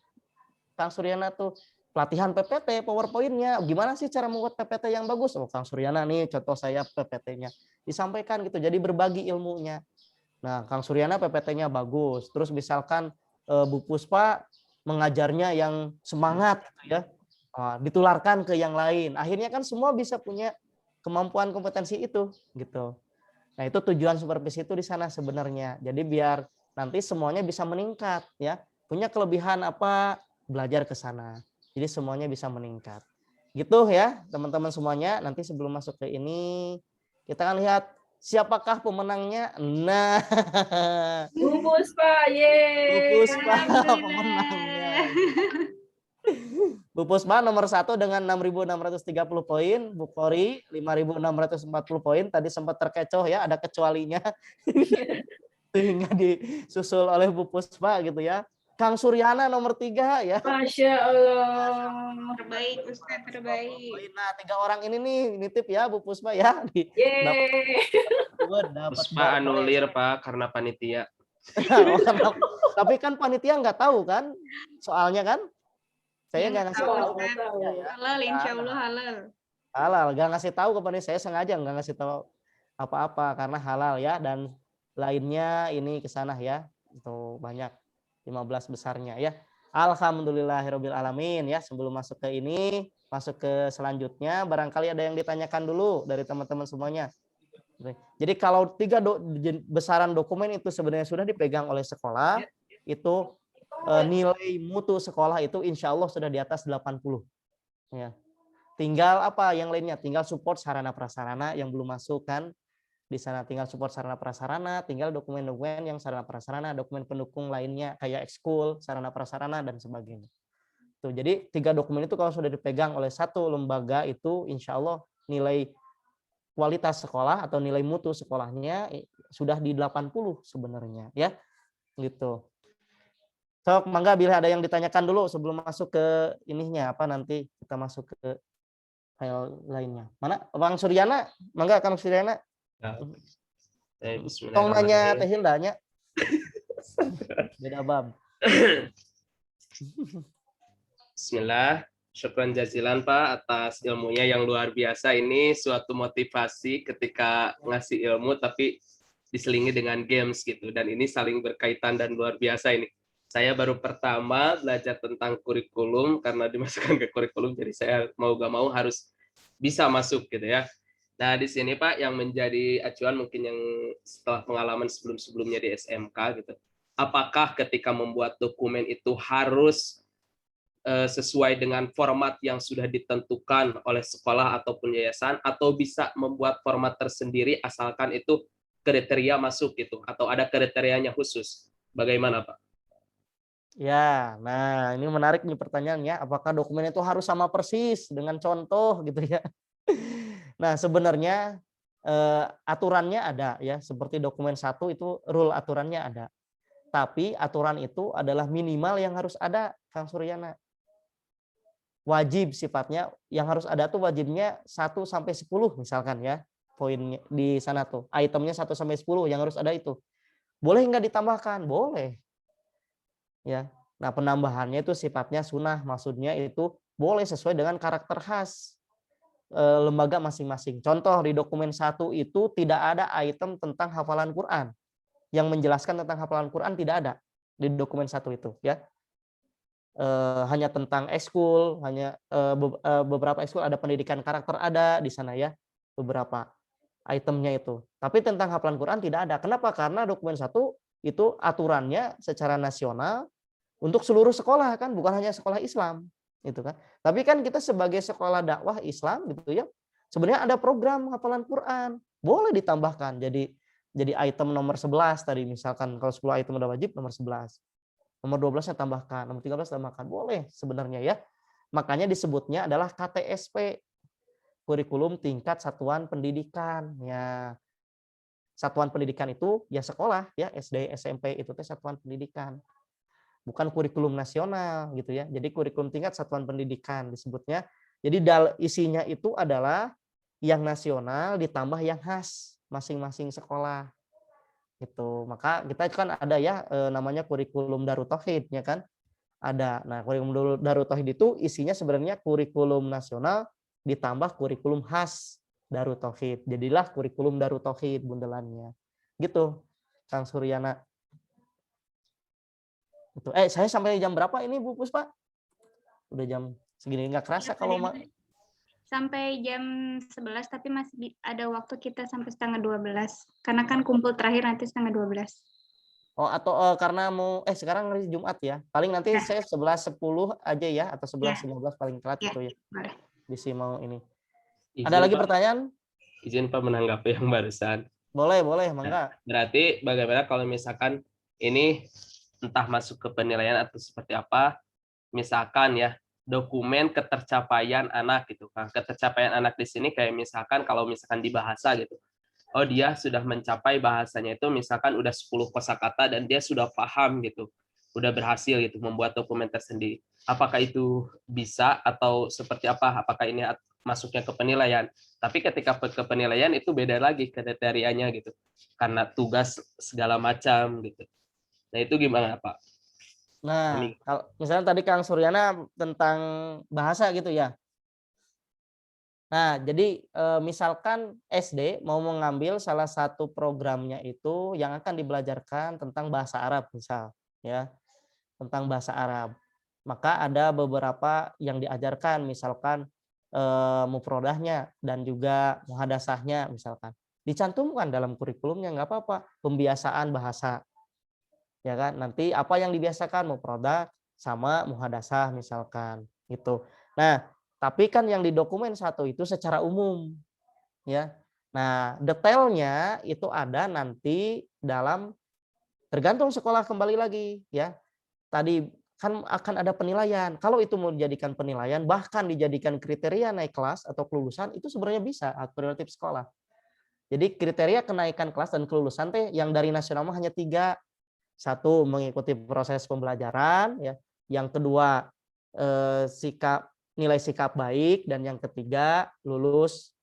Kang Suryana tuh pelatihan PPT, PowerPoint-nya, gimana sih cara membuat PPT yang bagus? Oh, Kang Suryana nih contoh saya PPT-nya. Disampaikan gitu, jadi berbagi ilmunya. Nah, Kang Suryana PPT-nya bagus. Terus misalkan Bu Puspa mengajarnya yang semangat gitu ya. Ditularkan ke yang lain. Akhirnya kan semua bisa punya kemampuan kompetensi itu gitu. Nah, itu tujuan supervisi itu di sana sebenarnya. Jadi biar nanti semuanya bisa meningkat ya. Punya kelebihan apa, belajar ke sana. Jadi semuanya bisa meningkat. Gitu ya, teman-teman semuanya. Nanti sebelum masuk ke ini, kita akan lihat siapakah pemenangnya. Nah, Bu Puspa, Bu Puspa pemenangnya. Bu Puspa nomor 1 dengan 6.630 poin, Bu Kori 5.640 poin. Tadi sempat terkecoh ya, ada kecualinya. Sehingga disusul oleh Bu Puspa gitu ya. Kang Suryana nomor 3 ya. Masya Allah. Terbaik, Ustaz, terbaik. Nah, 3 orang ini nih nitip ya Bu Puspa ya. Puspa anulir Pak karena panitia. Tapi kan panitia nggak tahu kan soalnya kan. Saya nggak ngasih tahu. Halal, insya Allah halal. Halal, nggak ngasih tahu ke panitia. Saya sengaja nggak ngasih tahu apa-apa karena halal ya. Dan lainnya ini ke sana ya. Itu banyak 15 besarnya ya. Alhamdulillahirabbil alamin ya. Sebelum masuk ke ini, masuk ke selanjutnya, barangkali ada yang ditanyakan dulu dari teman-teman semuanya. Jadi kalau 3 besaran dokumen itu sebenarnya sudah dipegang oleh sekolah, itu nilai mutu sekolah itu insya Allah sudah di atas 80. Ya. Tinggal apa yang lainnya? Tinggal support sarana prasarana yang belum masuk kan. Di sana tinggal support sarana prasarana, tinggal dokumen-dokumen yang sarana prasarana, dokumen pendukung lainnya kayak ekskul, sarana prasarana dan sebagainya. Tuh, jadi 3 dokumen itu kalau sudah dipegang oleh satu lembaga itu insya Allah nilai kualitas sekolah atau nilai mutu sekolahnya sudah di 80 sebenarnya ya. Gitu. So, mangga bila ada yang ditanyakan dulu sebelum masuk ke ininya apa nanti kita masuk ke file lainnya. Mana Bang Suryana? Mangga Kang Suryana. Tong nanya Teh Hildanya. Beda bab. Bismillah. Syukran jazilan Pak atas ilmunya yang luar biasa. Ini suatu motivasi ketika ngasih ilmu tapi diselingi dengan games gitu. Dan ini saling berkaitan dan luar biasa ini. Saya baru pertama belajar tentang kurikulum karena dimasukkan ke kurikulum. Jadi saya mau gak mau harus bisa masuk gitu ya. Nah, di sini Pak yang menjadi acuan mungkin yang setelah pengalaman sebelum-sebelumnya di SMK gitu. Apakah ketika membuat dokumen itu harus sesuai dengan format yang sudah ditentukan oleh sekolah ataupun yayasan atau bisa membuat format tersendiri asalkan itu kriteria masuk gitu atau ada kriterianya khusus. Bagaimana, Pak? Ya, nah ini menarik nih pertanyaannya. Apakah dokumen itu harus sama persis dengan contoh gitu ya? Nah, sebenarnya aturannya ada ya, seperti dokumen 1 itu rule aturannya ada. Tapi aturan itu adalah minimal yang harus ada, Kang Suryana. Wajib sifatnya, yang harus ada tuh wajibnya 1 sampai 10 misalkan ya. Poinnya di sana tuh, itemnya 1 sampai 10 yang harus ada itu. Boleh nggak ditambahkan? Boleh. Ya. Nah, penambahannya itu sifatnya sunnah, maksudnya itu boleh sesuai dengan karakter khas lembaga masing-masing. Contoh di dokumen 1 itu tidak ada item tentang hafalan Quran. Yang menjelaskan tentang hafalan Quran tidak ada di dokumen 1 itu ya. Hanya tentang ekskul, hanya beberapa ekskul ada pendidikan karakter ada di sana ya. Beberapa itemnya itu. Tapi tentang hafalan Quran tidak ada. Kenapa? Karena dokumen 1 itu aturannya secara nasional untuk seluruh sekolah kan, bukan hanya sekolah Islam. Gitu kan. Tapi kan kita sebagai sekolah dakwah Islam gitu ya, sebenarnya ada program hafalan Quran, boleh ditambahkan jadi item nomor 11 tadi misalkan kalau 10 item udah wajib nomor 11. Nomor 12-nya tambahkan, nomor 13 tambahkan, boleh sebenarnya ya. Makanya disebutnya adalah KTSP, kurikulum tingkat satuan pendidikan ya. Satuan pendidikan itu ya sekolah ya, SD, SMP itu teh satuan pendidikan. Bukan kurikulum nasional gitu ya. Jadi kurikulum tingkat satuan pendidikan disebutnya. Jadi isinya itu adalah yang nasional ditambah yang khas masing-masing sekolah. Gitu. Maka kita kan ada ya namanya kurikulum Darut Tauhid ya kan? Ada. Nah, kurikulum Darut Tauhid itu isinya sebenarnya kurikulum nasional ditambah kurikulum khas Darut Tauhid. Jadilah kurikulum Darut Tauhid bundelannya. Gitu, Kang Suryana. Itu. Saya sampai jam berapa ini Bu Puspa? Udah jam segini nggak kerasa kalau sampai jam 11 tapi masih ada waktu kita sampai setengah 12 karena kan kumpul terakhir nanti setengah 12. Oh, atau karena mau sekarang hari Jumat ya. Paling nanti saya 11.10 aja ya atau 11.15 paling telat gitu ya. Boleh. Bisa mau ini. Izin, ada lagi Pak, pertanyaan? Izin Pak menanggapi yang barusan. Boleh, mangga. Nah, berarti bagaimana kalau misalkan ini entah masuk ke penilaian atau seperti apa, misalkan ya dokumen ketercapaian anak gitu kan. Ketercapaian anak di sini kayak misalkan kalau misalkan di bahasa gitu. Oh, dia sudah mencapai bahasanya itu misalkan udah 10 kosakata dan dia sudah paham gitu. Udah berhasil gitu membuat dokumen tersendiri. Apakah itu bisa atau seperti apa? Apakah ini masuknya ke penilaian? Tapi ketika ke penilaian itu beda lagi kriterianya gitu. Karena tugas segala macam gitu. Nah, itu gimana, Pak? Nah, kalau misalnya tadi Kang Suryana tentang bahasa gitu ya. Nah, jadi misalkan SD mau mengambil salah satu programnya itu yang akan dibelajarkan tentang bahasa Arab misal, ya, tentang bahasa Arab. Maka ada beberapa yang diajarkan, misalkan mufrodahnya dan juga muhadasahnya misalkan. Dicantumkan dalam kurikulumnya nggak apa-apa, pembiasaan bahasa. Ya kan, nanti apa yang dibiasakan mufrodah sama muhadasah misalkan gitu. Nah, tapi kan yang di dokumen 1 itu secara umum ya. Nah, detailnya itu ada nanti dalam tergantung sekolah kembali lagi ya. Tadi kan akan ada penilaian. Kalau itu mau dijadikan penilaian bahkan dijadikan kriteria naik kelas atau kelulusan itu sebenarnya bisa hak prerogatif sekolah. Jadi kriteria kenaikan kelas dan kelulusan teh yang dari nasional hanya 3. 1 mengikuti proses pembelajaran ya. Yang kedua nilai sikap baik dan yang ketiga lulus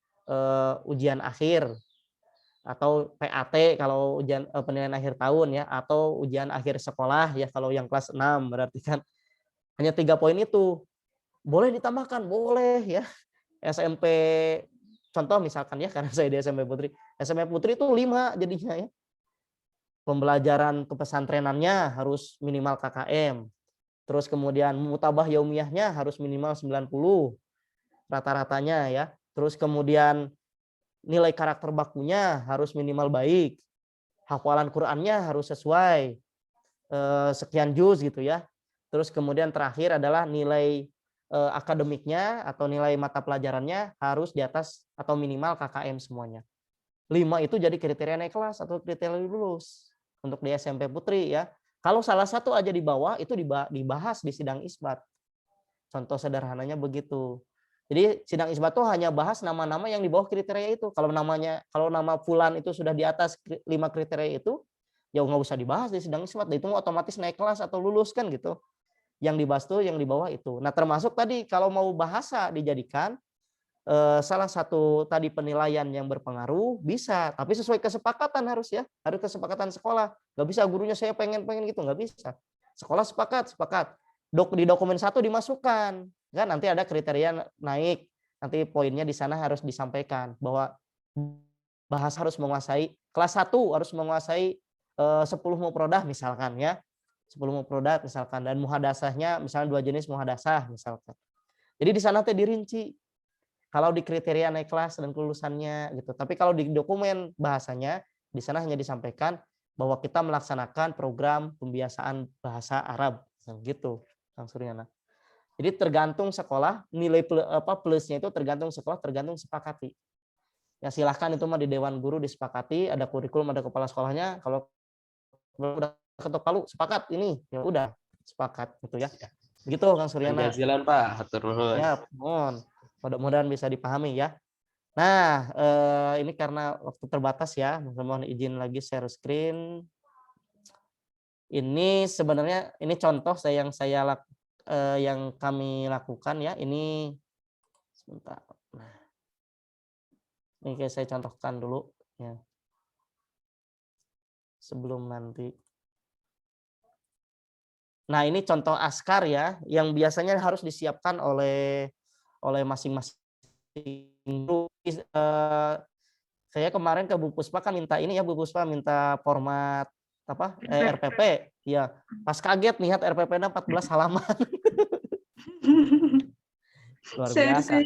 ujian akhir atau PAT kalau ujian penilaian akhir tahun ya atau ujian akhir sekolah ya kalau yang kelas 6 berarti kan hanya 3 poin itu. Boleh ditambahkan, boleh ya. SMP contoh misalkan ya karena saya di SMP Putri. SMP Putri itu 5 jadinya ya. Pembelajaran kepesantrenannya harus minimal KKM. Terus kemudian mutabah yaumiyahnya harus minimal 90 rata-ratanya ya. Terus kemudian nilai karakter bakunya harus minimal baik. Hafalan Qur'annya harus sesuai sekian juz gitu ya. Terus kemudian terakhir adalah nilai akademiknya atau nilai mata pelajarannya harus di atas atau minimal KKM semuanya. 5 itu jadi kriteria naik kelas atau kriteria lulus untuk di SMP Putri ya. Kalau salah satu aja di bawah itu dibahas di sidang isbat. Contoh sederhananya begitu. Jadi sidang isbat itu hanya bahas nama-nama yang di bawah kriteria itu. Kalau nama fulan itu sudah di atas 5 kriteria itu, ya nggak usah dibahas di sidang isbat. Itu otomatis naik kelas atau lulus kan gitu. Yang dibahas tuh yang di bawah itu. Nah termasuk tadi kalau mau bahasa dijadikan salah satu tadi penilaian yang berpengaruh bisa, tapi sesuai kesepakatan harus kesepakatan sekolah. Nggak bisa gurunya saya pengen gitu, nggak bisa. Sekolah sepakat. Di dokumen 1 dimasukkan, kan nanti ada kriteria naik, nanti poinnya di sana harus disampaikan bahwa bahasa harus menguasai kelas 1 harus menguasai 10 mufrodah misalkan ya, 10 mufrodah misalkan dan muhadasahnya misalnya 2 jenis muhadasah misalkan. Jadi di sana teh dirinci. Kalau di kriteria naik kelas dan kelulusannya gitu. Tapi kalau di dokumen bahasanya di sana hanya disampaikan bahwa kita melaksanakan program pembiasaan bahasa Arab gitu, Kang Suryana. Jadi tergantung sekolah nilai plusnya itu tergantung sekolah, tergantung sepakati. Ya silahkan itu mah di dewan guru disepakati, ada kurikulum, ada kepala sekolahnya. Kalau udah ketok palu sepakat ini, ya udah sepakat gitu ya. Begitu Kang Suryana. Jazilan Pak, hatur nuhun. Ya, mohon. Mudah-mudahan bisa dipahami ya. Nah, ini karena waktu terbatas ya, mohon izin lagi share screen. Ini sebenarnya ini contoh yang kami lakukan ya. Ini sebentar. Nah, ini saya contohkan dulu ya. sebelum nanti. Nah, ini contoh askar ya, yang biasanya harus disiapkan oleh masing-masing grup. Saya kemarin ke Bu Puspa kan minta ini ya, Bu Puspa minta format apa RPP ya, pas kaget lihat RPP-nya 14 halaman. Luar biasa.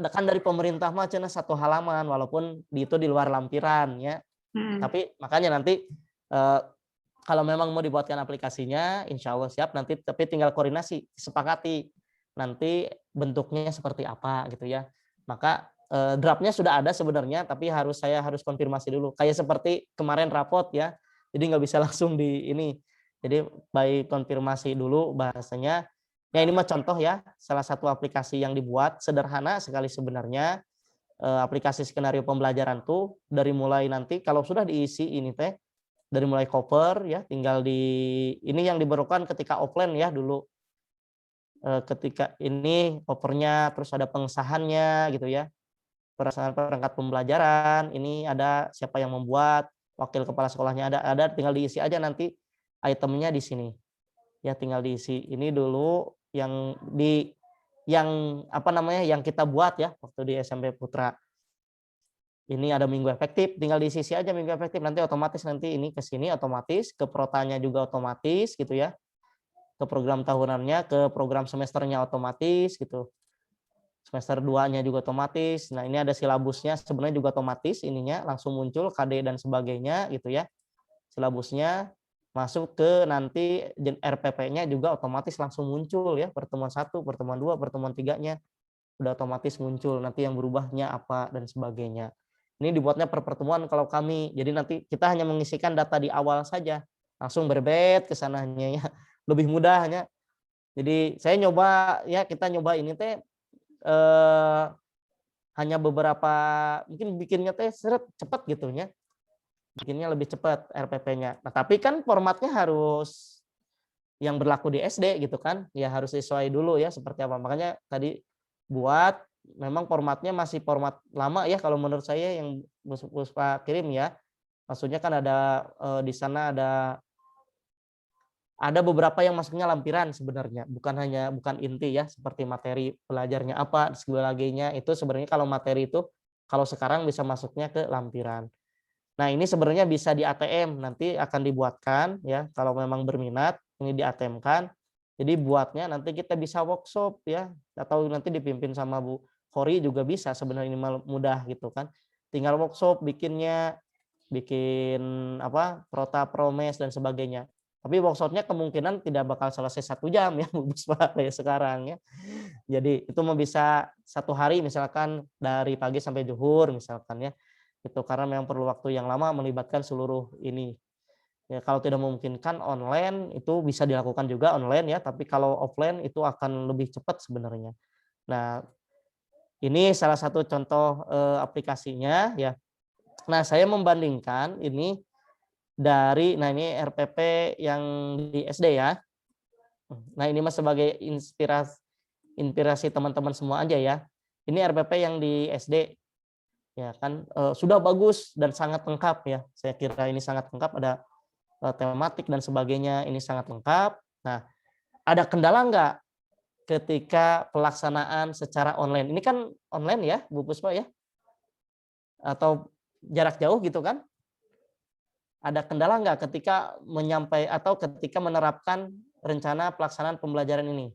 Kan dari pemerintah mah cina 1 halaman walaupun itu di luar lampiran ya. Tapi makanya nanti kalau memang mau dibuatkan aplikasinya, insya Allah siap nanti, tapi tinggal koordinasi, sepakati nanti bentuknya seperti apa gitu ya. Maka draftnya sudah ada sebenarnya, tapi saya harus konfirmasi dulu. Kayak seperti kemarin rapot ya, jadi nggak bisa langsung di ini. Jadi by konfirmasi dulu bahasanya. Ya ini mah contoh ya, salah satu aplikasi yang dibuat sederhana sekali sebenarnya. Aplikasi skenario pembelajaran tuh dari mulai nanti kalau sudah diisi ini teh, dari mulai cover ya, tinggal ini yang diperlukan ketika offline ya dulu. Ketika ini covernya, terus ada pengesahannya gitu ya, perangkat pembelajaran, ini ada siapa yang membuat, wakil kepala sekolahnya ada, tinggal diisi aja nanti itemnya di sini ya, tinggal diisi ini dulu yang yang kita buat ya waktu di SMP Putra. Ini ada minggu efektif, tinggal diisi aja minggu efektif, nanti otomatis nanti ini ke sini otomatis, ke protanya juga otomatis gitu ya, ke program tahunannya, ke program semesternya otomatis gitu, semester 2-nya juga otomatis. Nah ini ada silabusnya sebenarnya juga otomatis, ininya langsung muncul KD dan sebagainya gitu ya, silabusnya masuk ke nanti RPP-nya juga otomatis langsung muncul ya, pertemuan 1, pertemuan 2, pertemuan 3-nya udah otomatis muncul, nanti yang berubahnya apa dan sebagainya. Ini dibuatnya per pertemuan kalau kami, jadi nanti kita hanya mengisikan data di awal saja, langsung berbet ke sananya ya, lebih mudahnya. Jadi saya nyoba ya, kita nyoba ini teh hanya beberapa, mungkin bikinnya teh seret cepat gitu ya, bikinnya lebih cepat RPP-nya. Nah tapi kan formatnya harus yang berlaku di SD gitu kan, ya harus sesuai dulu ya seperti apa. Makanya tadi buat memang formatnya masih format lama ya kalau menurut saya yang Puspa kirim ya. Maksudnya kan ada di sana ada beberapa yang masuknya lampiran sebenarnya, bukan inti ya, seperti materi belajarnya apa sebagainya. Itu sebenarnya kalau materi itu kalau sekarang bisa masuknya ke lampiran. Nah, ini sebenarnya bisa di ATM, nanti akan dibuatkan ya kalau memang berminat, ini di ATM-kan. Jadi buatnya nanti kita bisa workshop ya, atau nanti dipimpin sama Bu Khori juga bisa, sebenarnya ini mudah gitu kan. Tinggal workshop bikin apa prota, promes dan sebagainya. Tapi workshopnya kemungkinan tidak bakal selesai 1 jam ya Bu Puspa kayak sekarang ya. Jadi itu mau bisa 1 hari misalkan dari pagi sampai zuhur misalkan ya. Itu karena memang perlu waktu yang lama melibatkan seluruh ini. Ya, kalau tidak memungkinkan online itu bisa dilakukan juga online ya, tapi kalau offline itu akan lebih cepat sebenarnya. Nah, ini salah satu contoh aplikasinya ya. Nah, saya membandingkan ini dari ini RPP yang di SD ya. Nah, ini mas sebagai inspirasi teman-teman semua aja ya. Ini RPP yang di SD. Ya kan sudah bagus dan sangat lengkap ya. Saya kira ini sangat lengkap, ada tematik dan sebagainya, ini sangat lengkap. Nah, ada kendala nggak ketika pelaksanaan secara online? Ini kan online ya, Bu Puspa ya? Atau jarak jauh gitu kan? Ada kendala nggak ketika ketika menerapkan rencana pelaksanaan pembelajaran ini?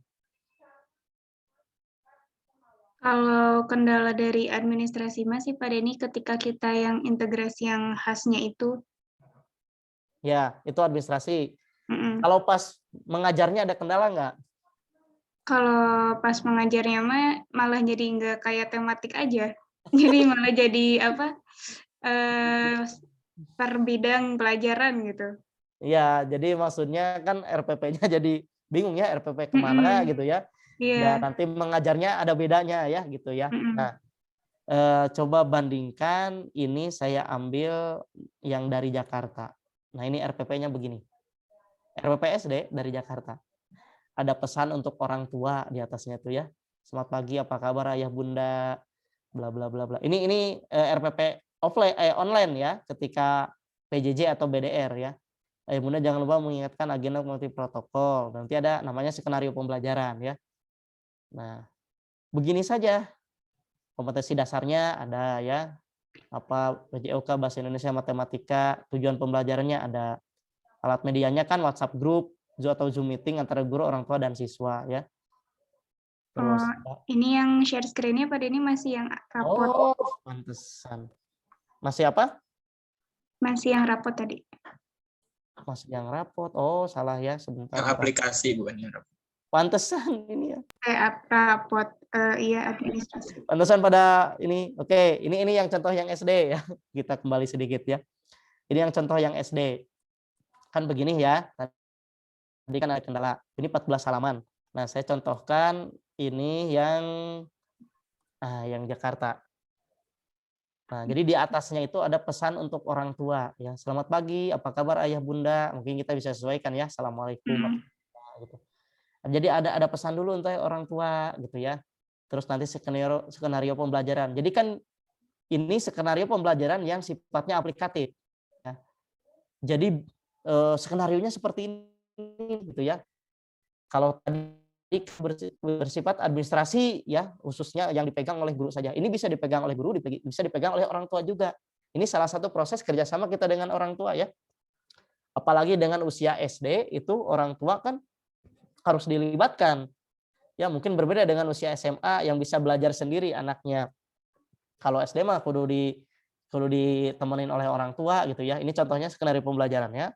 Kalau kendala dari administrasi masih Pak Denny ketika kita yang integrasi yang khasnya itu. Ya, itu administrasi. Kalau pas mengajarnya ada kendala nggak? Kalau pas mengajarnya malah jadi nggak kayak tematik aja. Jadi malah jadi per bidang pelajaran gitu. Iya, jadi maksudnya kan RPP-nya jadi bingung ya, RPP kemana gitu ya. Dan nanti mengajarnya ada bedanya ya gitu ya. Nah, coba bandingkan ini saya ambil yang dari Jakarta. Nah, ini RPP-nya begini. RPP SD dari Jakarta. Ada pesan untuk orang tua di atasnya tuh ya. Selamat pagi, apa kabar ayah bunda, bla bla bla bla. Ini RPP offline online ya, ketika PJJ atau BDR ya. Ayah Bunda jangan lupa mengingatkan agenda multi protokol. Nanti ada namanya skenario pembelajaran ya. Nah, begini saja. Kompetensi dasarnya ada ya. Apa PJOK bahasa Indonesia matematika, tujuan pembelajarannya ada. Alat medianya kan WhatsApp group, Zoom atau Zoom meeting antara guru, orang tua dan siswa ya. Terus ini yang share screen-nya pada ini masih yang rapot. Oh, pantesan. Masih apa? Masih yang rapot tadi. Masih yang rapot. Oh, salah ya sebentar. Yang aplikasi bukan yang rapot. Pantesan ini ya. Rapot iya administrasi. Pantesan pada ini. Oke, ini yang contoh yang SD ya. Kita kembali sedikit ya. Ini yang contoh yang SD. Kan begini ya. Tadi kan ada kendala. Ini 14 halaman. Nah, saya contohkan ini yang Jakarta. Nah, jadi di atasnya itu ada pesan untuk orang tua ya. Selamat pagi, apa kabar ayah bunda? Mungkin kita bisa sesuaikan ya. Assalamualaikum. Gitu. Jadi ada pesan dulu untuk orang tua gitu ya. Terus nanti skenario pembelajaran. Jadi kan ini skenario pembelajaran yang sifatnya aplikatif. Ya. Jadi skenarionya seperti ini gitu ya. Kalau tadi bersifat administrasi ya, khususnya yang dipegang oleh guru saja. Ini bisa dipegang oleh guru, bisa dipegang oleh orang tua juga. Ini salah satu proses kerjasama kita dengan orang tua ya. Apalagi dengan usia SD itu orang tua kan harus dilibatkan. Ya mungkin berbeda dengan usia SMA yang bisa belajar sendiri anaknya. Kalau SD mah kudu ditemenin oleh orang tua gitu ya. Ini contohnya skenario pembelajarannya.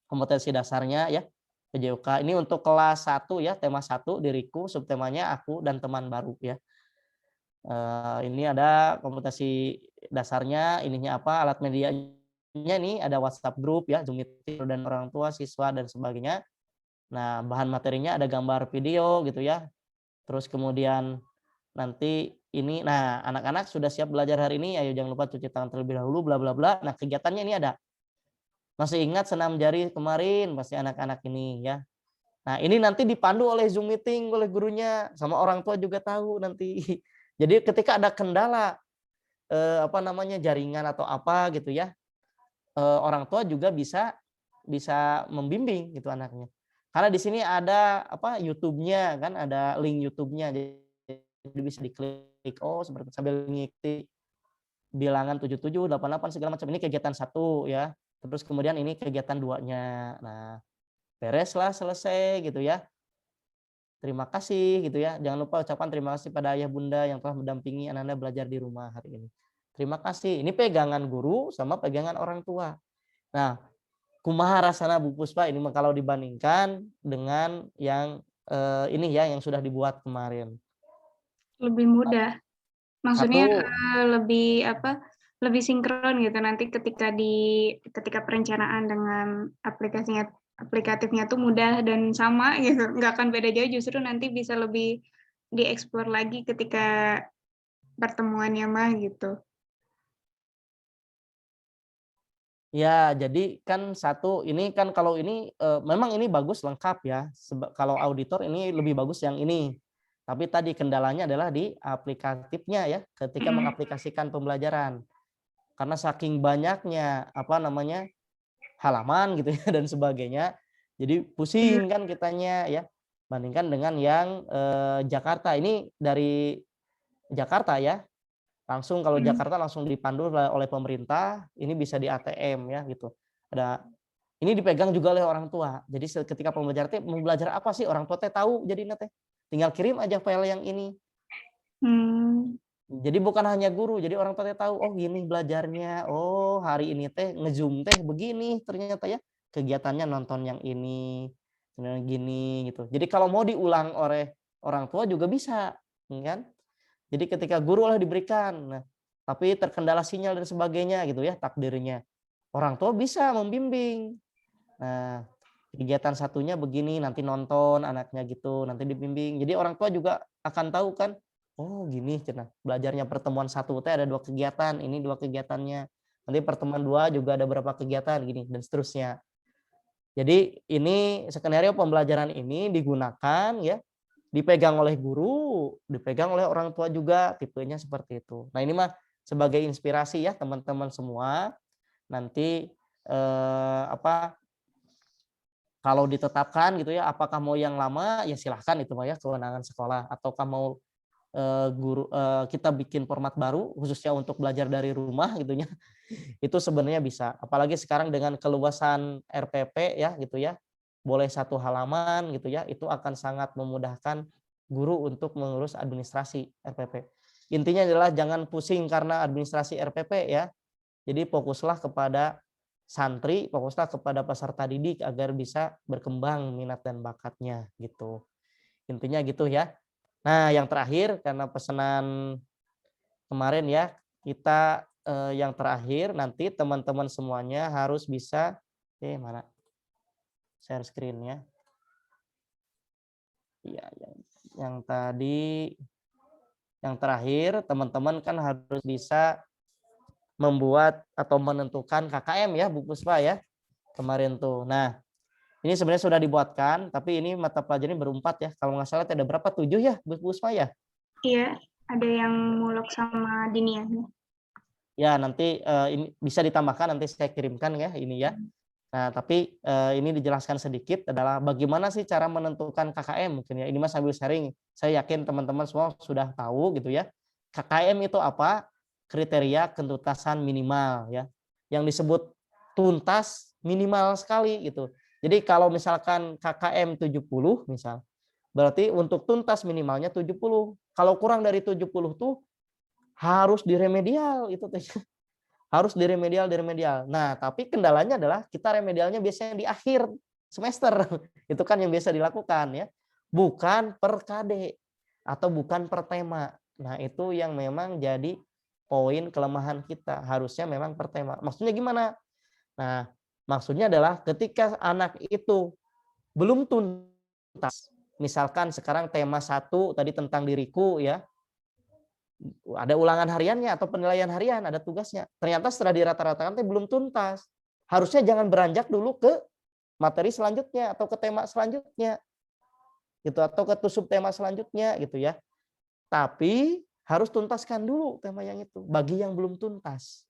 Kompetensi dasarnya ya. PJOK ini untuk kelas 1 ya, tema 1 diriku, subtemanya aku dan teman baru ya. Ini ada kompetensi dasarnya, ininya apa, alat medianya ini ada WhatsApp group ya, Zoom meeting dan orang tua, siswa dan sebagainya. Nah, bahan materinya ada gambar video gitu ya. Terus kemudian nanti ini, nah anak-anak sudah siap belajar hari ini, ayo jangan lupa cuci tangan terlebih dahulu, bla bla bla. Nah, kegiatannya ini ada. Masih ingat senam jari kemarin pasti anak-anak ini ya. Nah, ini nanti dipandu oleh Zoom meeting oleh gurunya, sama orang tua juga tahu nanti. Jadi ketika ada kendala jaringan atau apa gitu ya, orang tua juga bisa membimbing gitu anaknya. Karena di sini ada YouTube-nya kan, ada link YouTube-nya, jadi bisa diklik. Oh, seperti sambil ngikuti bilangan 77, 88 segala macam. Ini kegiatan 1 ya. Terus kemudian ini kegiatan 2-nya. Nah, bereslah selesai gitu ya. Terima kasih gitu ya. Jangan lupa ucapan terima kasih pada ayah bunda yang telah mendampingi anak-anak belajar di rumah hari ini. Terima kasih. Ini pegangan guru sama pegangan orang tua. Nah, kumaha rasana Bu Puspa ini kalau dibandingkan dengan yang ini ya yang sudah dibuat kemarin. Lebih mudah. Maksudnya lebih sinkron gitu nanti ketika perencanaan dengan aplikatifnya tuh mudah dan sama gitu, nggak akan beda jauh, justru nanti bisa lebih dieksplor lagi ketika pertemuannya mah gitu. Ya, jadi kan ini kan kalau ini memang ini bagus lengkap ya. Kalau auditor ini lebih bagus yang ini. Tapi tadi kendalanya adalah di aplikatifnya ya, ketika mengaplikasikan pembelajaran. Karena saking banyaknya halaman gitu ya dan sebagainya, jadi pusing kan kitanya ya. Bandingkan dengan yang Jakarta, ini dari Jakarta ya, langsung kalau Jakarta langsung dipandu oleh pemerintah, ini bisa di ATM ya gitu. Ini dipegang juga oleh orang tua. Jadi ketika pembelajaran mau belajar apa sih orang tua tahu, jadi tinggal kirim aja file yang ini. Jadi bukan hanya guru, jadi orang tua tahu, oh gini belajarnya, oh hari ini nge-zoom begini ternyata ya, kegiatannya nonton yang ini, gini gitu. Jadi kalau mau diulang oleh orang tua juga bisa, kan? Jadi ketika guru lah diberikan, tapi terkendala sinyal dan sebagainya gitu ya takdirnya, orang tua bisa membimbing. Nah, kegiatan satunya begini, nanti nonton anaknya gitu, nanti dibimbing. Jadi orang tua juga akan tahu kan, oh gini cenah belajarnya pertemuan 1 ada 2 kegiatan, ini 2 kegiatannya. Nanti pertemuan 2 juga ada berapa kegiatan gini dan seterusnya. Jadi ini skenario pembelajaran ini digunakan ya, dipegang oleh guru, dipegang oleh orang tua juga, tipenya seperti itu. Nah, ini mah sebagai inspirasi ya teman-teman semua. Nanti kalau ditetapkan gitu ya, apakah mau yang lama ya silahkan itu ya kewenangan sekolah, ataukah mau kita bikin format baru khususnya untuk belajar dari rumah gitunya, itu sebenarnya bisa. Apalagi sekarang dengan keluasan RPP ya gitu ya, boleh 1 halaman gitu ya, itu akan sangat memudahkan guru untuk mengurus administrasi RPP. Intinya adalah jangan pusing karena administrasi RPP ya. Jadi fokuslah kepada santri, fokuslah kepada peserta didik agar bisa berkembang minat dan bakatnya gitu. Intinya gitu ya. Nah, yang terakhir karena pesanan kemarin ya, kita yang terakhir nanti teman-teman semuanya harus bisa mana? Share screen-nya. Iya, yang tadi yang terakhir teman-teman kan harus bisa membuat atau menentukan KKM ya Bu Puspa ya kemarin tuh. Nah ini sebenarnya sudah dibuatkan, tapi ini mata pelajaran berempat ya. Kalau nggak salah ada berapa? 7 ya Bu Puspa ya? Iya, ada yang mulok sama diniannya. Ya nanti ini bisa ditambahkan, nanti saya kirimkan ya ini ya. Nah tapi ini dijelaskan sedikit adalah bagaimana sih cara menentukan KKM mungkin ya. Ini Mas sambil sharing. Saya yakin teman-teman semua sudah tahu gitu ya. KKM itu apa? Kriteria kentuntasan minimal ya. Yang disebut tuntas minimal sekali gitu. Jadi kalau misalkan KKM 70 misal, berarti untuk tuntas minimalnya 70. Kalau kurang dari 70 tuh harus diremedial itu tuh. Harus diremedial. Nah, tapi kendalanya adalah kita remedialnya biasanya di akhir semester. Itu kan yang biasa dilakukan ya. Bukan per KD atau bukan per tema. Nah, itu yang memang jadi poin kelemahan kita. Harusnya memang per tema. Maksudnya gimana? Nah, maksudnya adalah ketika anak itu belum tuntas. Misalkan sekarang tema 1 tadi tentang diriku ya. Ada ulangan hariannya atau penilaian harian, ada tugasnya. Ternyata setelah dirata-ratakan belum tuntas. Harusnya jangan beranjak dulu ke materi selanjutnya atau ke tema selanjutnya. Gitu atau ke subtema selanjutnya gitu ya. Tapi harus tuntaskan dulu tema yang itu bagi yang belum tuntas.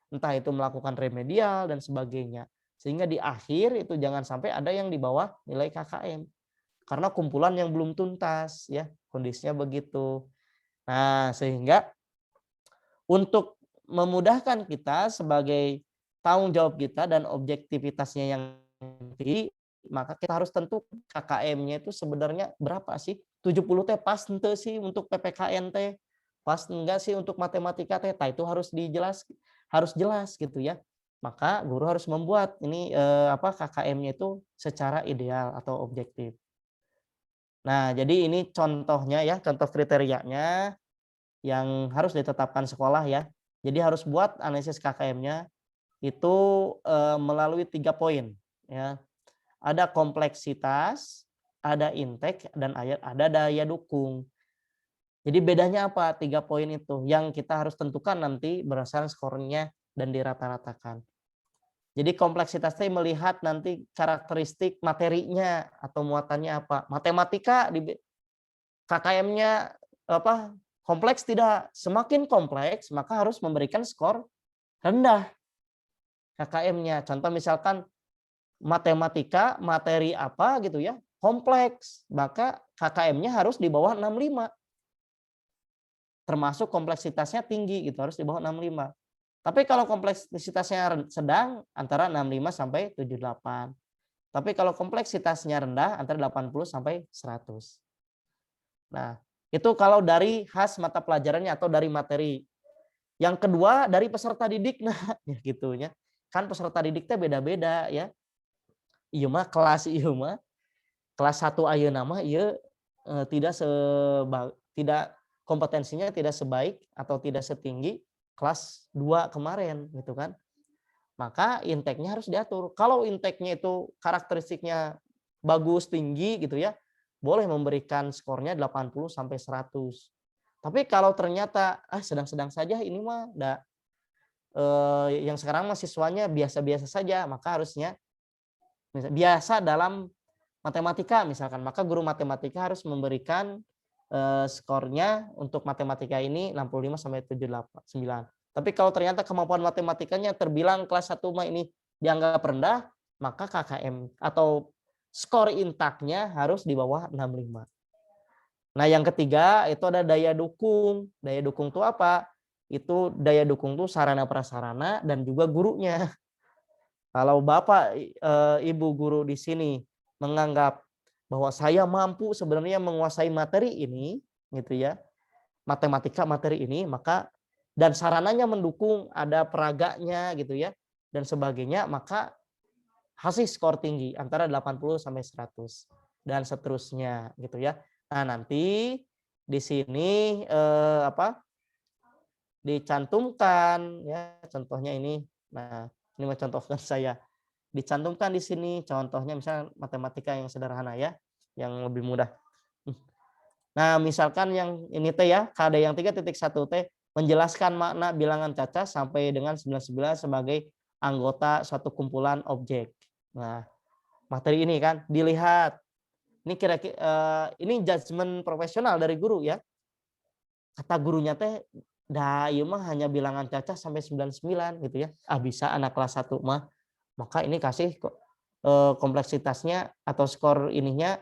Entah itu melakukan remedial dan sebagainya. Sehingga di akhir itu jangan sampai ada yang di bawah nilai KKM. Karena kumpulan yang belum tuntas ya, kondisinya begitu. Nah, sehingga untuk memudahkan kita sebagai tanggung jawab kita dan objektivitasnya yang tinggi, maka kita harus tentu KKM-nya itu sebenarnya berapa sih? 70 teh pas ente sih untuk PPKN teh. Pas enggak sih untuk matematika teh? Itu harus jelas gitu ya. Maka guru harus membuat ini KKM-nya itu secara ideal atau objektif. Nah, jadi ini contohnya ya, contoh kriterianya yang harus ditetapkan sekolah ya. Jadi harus buat analisis KKM-nya itu melalui 3 poin ya. Ada kompleksitas, ada intake, dan ada daya dukung. Jadi bedanya apa 3 poin itu? Yang kita harus tentukan nanti berdasarkan skornya dan dirata-ratakan. Jadi kompleksitasnya melihat nanti karakteristik materinya atau muatannya apa. Matematika di KKM-nya kompleks tidak. Semakin kompleks maka harus memberikan skor rendah KKM-nya. Contoh misalkan matematika materi apa gitu ya, kompleks, maka KKM-nya harus di bawah 65. Termasuk kompleksitasnya tinggi gitu, harus di bawah 65. Tapi kalau kompleksitasnya sedang antara 65 sampai 78. Tapi kalau kompleksitasnya rendah antara 80 sampai 100. Nah, itu kalau dari khas mata pelajarannya atau dari materi. Yang kedua dari peserta didik, nah gitu ya. Kan peserta didiknya beda-beda ya. Iya mah kelas kelas 1 ayeuna mah ieu tidak kompetensinya tidak sebaik atau tidak setinggi kelas 2 kemarin gitu kan. Maka intake-nya harus diatur. Kalau intake-nya itu karakteristiknya bagus, tinggi gitu ya, boleh memberikan skornya 80 sampai 100. Tapi kalau ternyata sedang-sedang saja ini mah yang sekarang mahasiswanya biasa-biasa saja, maka harusnya biasa dalam matematika misalkan, maka guru matematika harus memberikan skornya untuk matematika ini 65 sampai 79. Tapi kalau ternyata kemampuan matematikanya terbilang kelas 1 mah ini dianggap rendah, maka KKM atau skor intaknya harus di bawah 65. Nah, yang ketiga itu ada daya dukung. Daya dukung itu apa? Itu daya dukung itu sarana prasarana dan juga gurunya. Kalau Bapak Ibu guru di sini menganggap bahwa saya mampu sebenarnya menguasai materi ini gitu ya. Matematika materi ini, maka dan sarananya mendukung, ada peraganya gitu ya dan sebagainya, maka hasil skor tinggi antara 80 sampai 100 dan seterusnya gitu ya. Nah, nanti di sini dicantumkan ya contohnya ini. Nah, ini mencontohkan saya. Dicantumkan di sini contohnya misalnya matematika yang sederhana ya, yang lebih mudah. Nah, misalkan yang ini teh ya, KD yang 3.1 teh menjelaskan makna bilangan cacah sampai dengan 99 sebagai anggota suatu kumpulan objek. Nah, materi ini kan dilihat. Ini kira-kira ini judgement profesional dari guru ya. Kata gurunya teh dah ieu mah hanya bilangan cacah sampai 99 gitu ya. Ah, bisa anak kelas 1 mah. Maka ini kasih kompleksitasnya atau skor ininya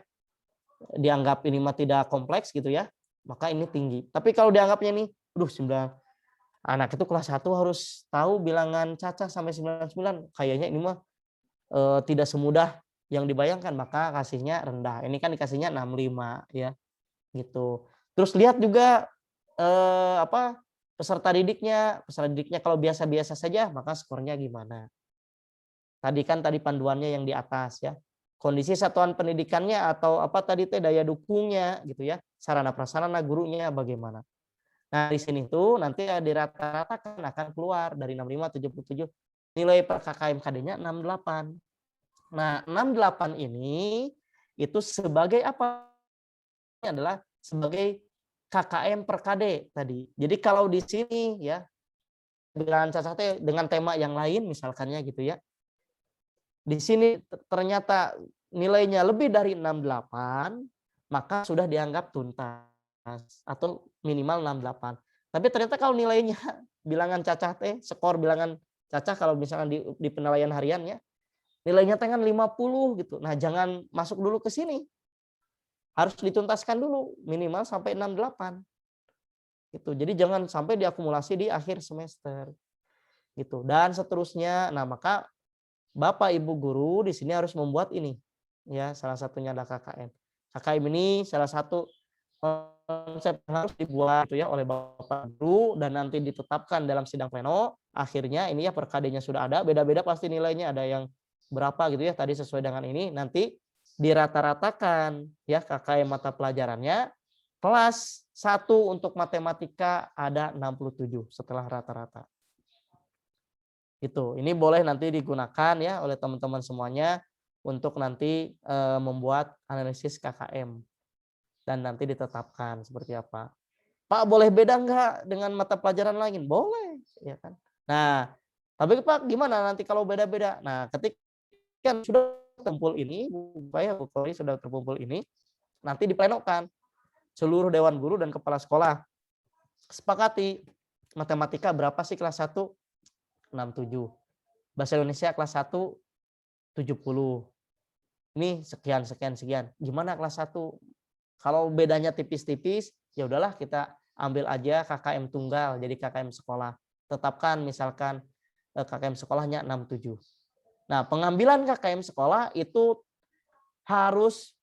dianggap ini mah tidak kompleks gitu ya. Maka ini tinggi. Tapi kalau dianggapnya nih, 9 anak itu kelas 1 harus tahu bilangan cacah sampai 99. Kayaknya ini mah tidak semudah yang dibayangkan, maka kasihnya rendah. Ini kan dikasihnya 65 ya. Gitu. Terus lihat juga peserta didiknya. Peserta didiknya kalau biasa-biasa saja, maka skornya gimana? Tadi panduannya yang di atas ya. Kondisi satuan pendidikannya atau daya dukungnya gitu ya. Sarana prasarana gurunya bagaimana. Nah, di sini tuh nanti dirata-ratakan akan keluar dari 65 77 nilai per KKM-KD-nya 68. Nah, 68 ini itu sebagai apa? Ini adalah sebagai KKM per KD tadi. Jadi kalau di sini ya bilangan cacah dengan tema yang lain misalkannya gitu ya. Di sini ternyata nilainya lebih dari 68, maka sudah dianggap tuntas atau minimal 68. Tapi ternyata kalau nilainya bilangan cacah skor bilangan cacah kalau misalkan di penilaian harian ya, nilainya kan 50 gitu. Nah, jangan masuk dulu ke sini. Harus dituntaskan dulu minimal sampai 68. Gitu. Jadi jangan sampai diakumulasi di akhir semester. Gitu. Dan seterusnya. Nah, maka Bapak Ibu guru di sini harus membuat ini. Ya, salah satunya ada KKM. KKM ini salah satu konsep yang harus dibuat gitu ya oleh Bapak guru dan nanti ditetapkan dalam sidang pleno. Akhirnya ini ya per KD-nya sudah ada, beda-beda pasti nilainya, ada yang berapa gitu ya tadi sesuai dengan ini, nanti dirata-ratakan ya KKM mata pelajarannya. Kelas 1 untuk matematika ada 67 setelah rata-rata. Itu. Ini boleh nanti digunakan ya oleh teman-teman semuanya untuk nanti membuat analisis KKM dan nanti ditetapkan seperti apa. Pak, boleh beda enggak dengan mata pelajaran lain? Boleh, ya kan? Nah, tapi Pak gimana nanti kalau beda-beda? Nah, ketika kan sudah terkumpul ini, Bu Kori sudah terkumpul ini, nanti diplenokan seluruh dewan guru dan kepala sekolah sepakati matematika berapa sih kelas 1? 67. Bahasa Indonesia kelas 1 70. Ini sekian. Gimana kelas 1? Kalau bedanya tipis-tipis, ya udahlah kita ambil aja KKM tunggal jadi KKM sekolah. Tetapkan misalkan KKM sekolahnya 67. Nah, pengambilan KKM sekolah itu harus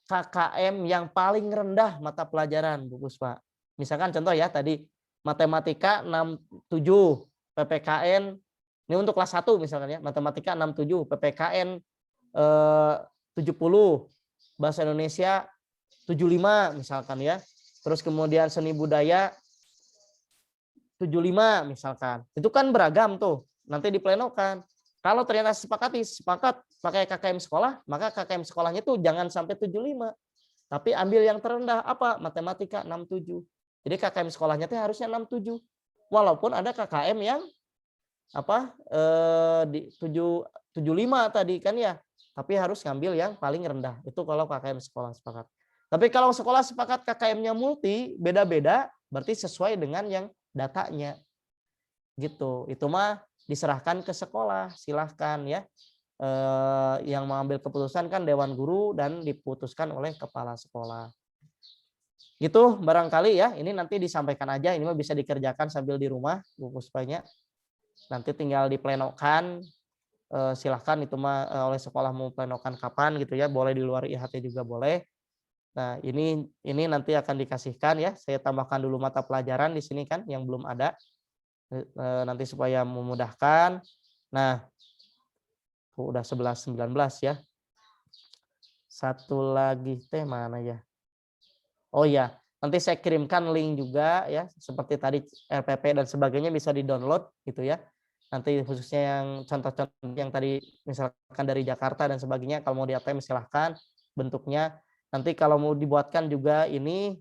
KKM yang paling rendah mata pelajaran, Bu Puspa. Misalkan contoh ya tadi matematika 67, PPKN ini untuk kelas 1 misalkan ya, matematika 67, PPKN 70, bahasa Indonesia 75 misalkan ya. Terus kemudian seni budaya 75 misalkan. Itu kan beragam tuh. Nanti diplenokan. Kalau ternyata sepakat pakai KKM sekolah, maka KKM sekolahnya tuh jangan sampai 75. Tapi ambil yang terendah apa? Matematika 67. Jadi KKM sekolahnya tuh harusnya 67. Walaupun ada KKM yang di 75 tadi kan ya. Tapi harus ngambil yang paling rendah. Itu kalau KKM sekolah sepakat. Tapi kalau sekolah sepakat KKM-nya multi, beda-beda, berarti sesuai dengan yang datanya. Gitu. Itu mah diserahkan ke sekolah, silahkan ya. Yang mengambil keputusan kan dewan guru dan diputuskan oleh kepala sekolah. Gitu barangkali ya, ini nanti disampaikan aja, ini mah bisa dikerjakan sambil di rumah Bu Puspanya. Nanti tinggal diplenokan, silahkan itu mah oleh sekolah mau plenokan kapan gitu ya, boleh di luar IHT juga boleh. Nah, ini nanti akan dikasihkan ya. Saya tambahkan dulu mata pelajaran di sini kan yang belum ada. Nanti supaya memudahkan. Nah, udah 11-19 ya. Satu lagi teh mana ya? Oh ya, nanti saya kirimkan link juga ya, seperti tadi RPP dan sebagainya bisa di-download gitu ya. Nanti khususnya yang contoh-contoh yang tadi misalkan dari Jakarta dan sebagainya, kalau mau di-ATM silahkan bentuknya. Nanti kalau mau dibuatkan juga ini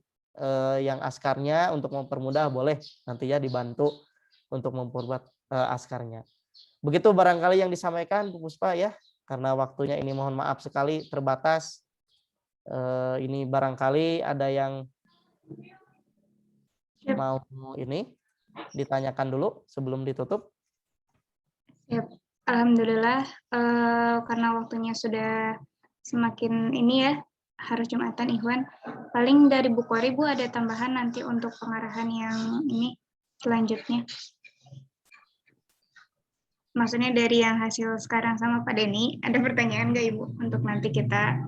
yang askarnya untuk mempermudah boleh nanti ya dibantu untuk memperbuat askarnya. Begitu barangkali yang disampaikan Bu Puspa ya, karena waktunya ini mohon maaf sekali terbatas. Ini barangkali ada yang mau ini ditanyakan dulu sebelum ditutup. Yep. Alhamdulillah karena waktunya sudah semakin ini ya, harus Jumatan Ikhwan. Paling dari Bu Kori, Bu ada tambahan nanti untuk pengarahan yang ini selanjutnya. Maksudnya dari yang hasil sekarang sama Pak Denny, ada pertanyaan nggak Ibu untuk nanti kita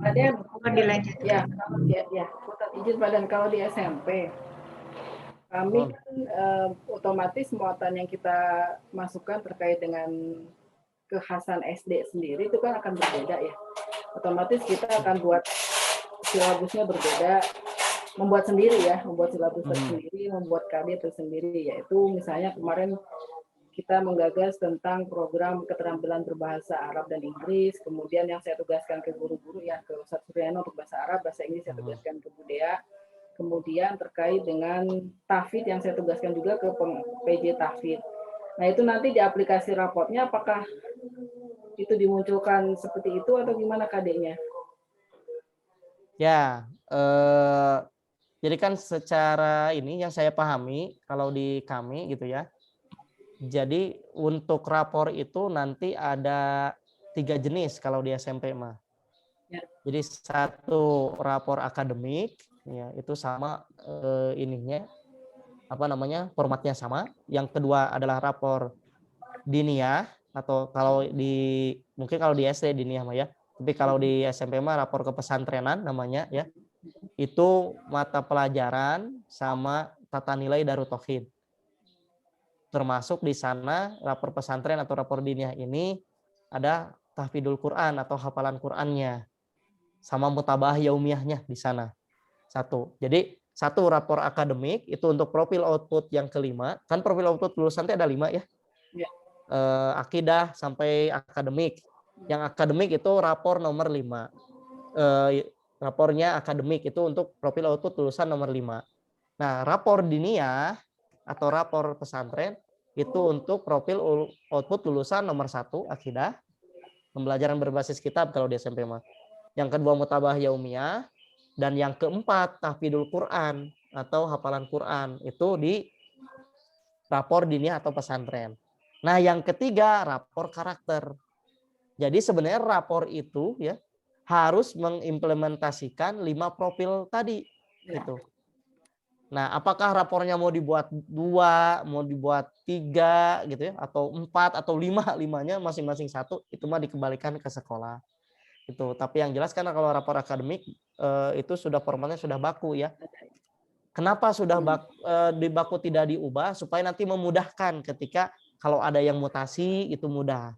dilanjutkan? Ya, izin Pak Dan, kalau di SMP kami kan otomatis muatan yang kita masukkan terkait dengan kekhasan SD sendiri itu kan akan berbeda ya. Otomatis kita akan buat silabusnya berbeda, membuat sendiri ya, membuat silabus tersendiri, membuat KD tersendiri, yaitu misalnya kemarin kita menggagas tentang program keterampilan berbahasa Arab dan Inggris, kemudian yang saya tugaskan ke guru-guru ya, ke Ustadz Suryano untuk bahasa Arab, bahasa Inggris saya tugaskan ke Budaya, kemudian terkait dengan tahfidz yang saya tugaskan juga ke PJ tahfidz. Nah itu nanti di aplikasi raportnya apakah itu dimunculkan seperti itu atau gimana KD-nya? Ya, jadi kan secara ini yang saya pahami kalau di kami gitu ya. Jadi untuk rapor itu nanti ada 3 jenis kalau di SMP mah. Ya. Jadi satu rapor akademik, ya itu sama ininya apa namanya formatnya sama. Yang kedua adalah rapor diniyah atau kalau di mungkin kalau di SD diniyah mah ya. Tapi kalau di SMP mah rapor kepesantrenan namanya ya. Itu mata pelajaran sama tata nilai Darut Tauhid. Termasuk di sana rapor pesantren atau rapor diniyah ini ada tahfidul Quran atau hafalan Qurannya sama mutabah yaumiyahnya di sana. Satu. Jadi satu rapor akademik itu untuk profil output yang kelima. Kan profil output lulusan ada 5 ya. Ya. Akidah sampai akademik. Yang akademik itu rapor nomor 5. Rapornya akademik itu untuk profil output lulusan nomor 5. Nah, rapor diniyah atau rapor pesantren itu untuk profil output lulusan nomor 1 akidah, pembelajaran berbasis kitab kalau di SMP mah. Yang kedua mutabah yaumiyah dan yang keempat tahfidul Quran atau hafalan Quran itu di rapor diniyah atau pesantren. Nah, yang ketiga rapor karakter. Jadi sebenarnya rapor itu ya harus mengimplementasikan 5 profil tadi gitu. Nah, apakah rapornya mau dibuat 2, mau dibuat 3 gitu ya, atau 4 atau 5, 5-nya masing-masing 1, itu mah dikembalikan ke sekolah. Itu. Tapi yang jelas karena kalau rapor akademik itu sudah formatnya sudah baku ya. Kenapa sudah di baku tidak diubah? Supaya nanti memudahkan ketika kalau ada yang mutasi itu mudah.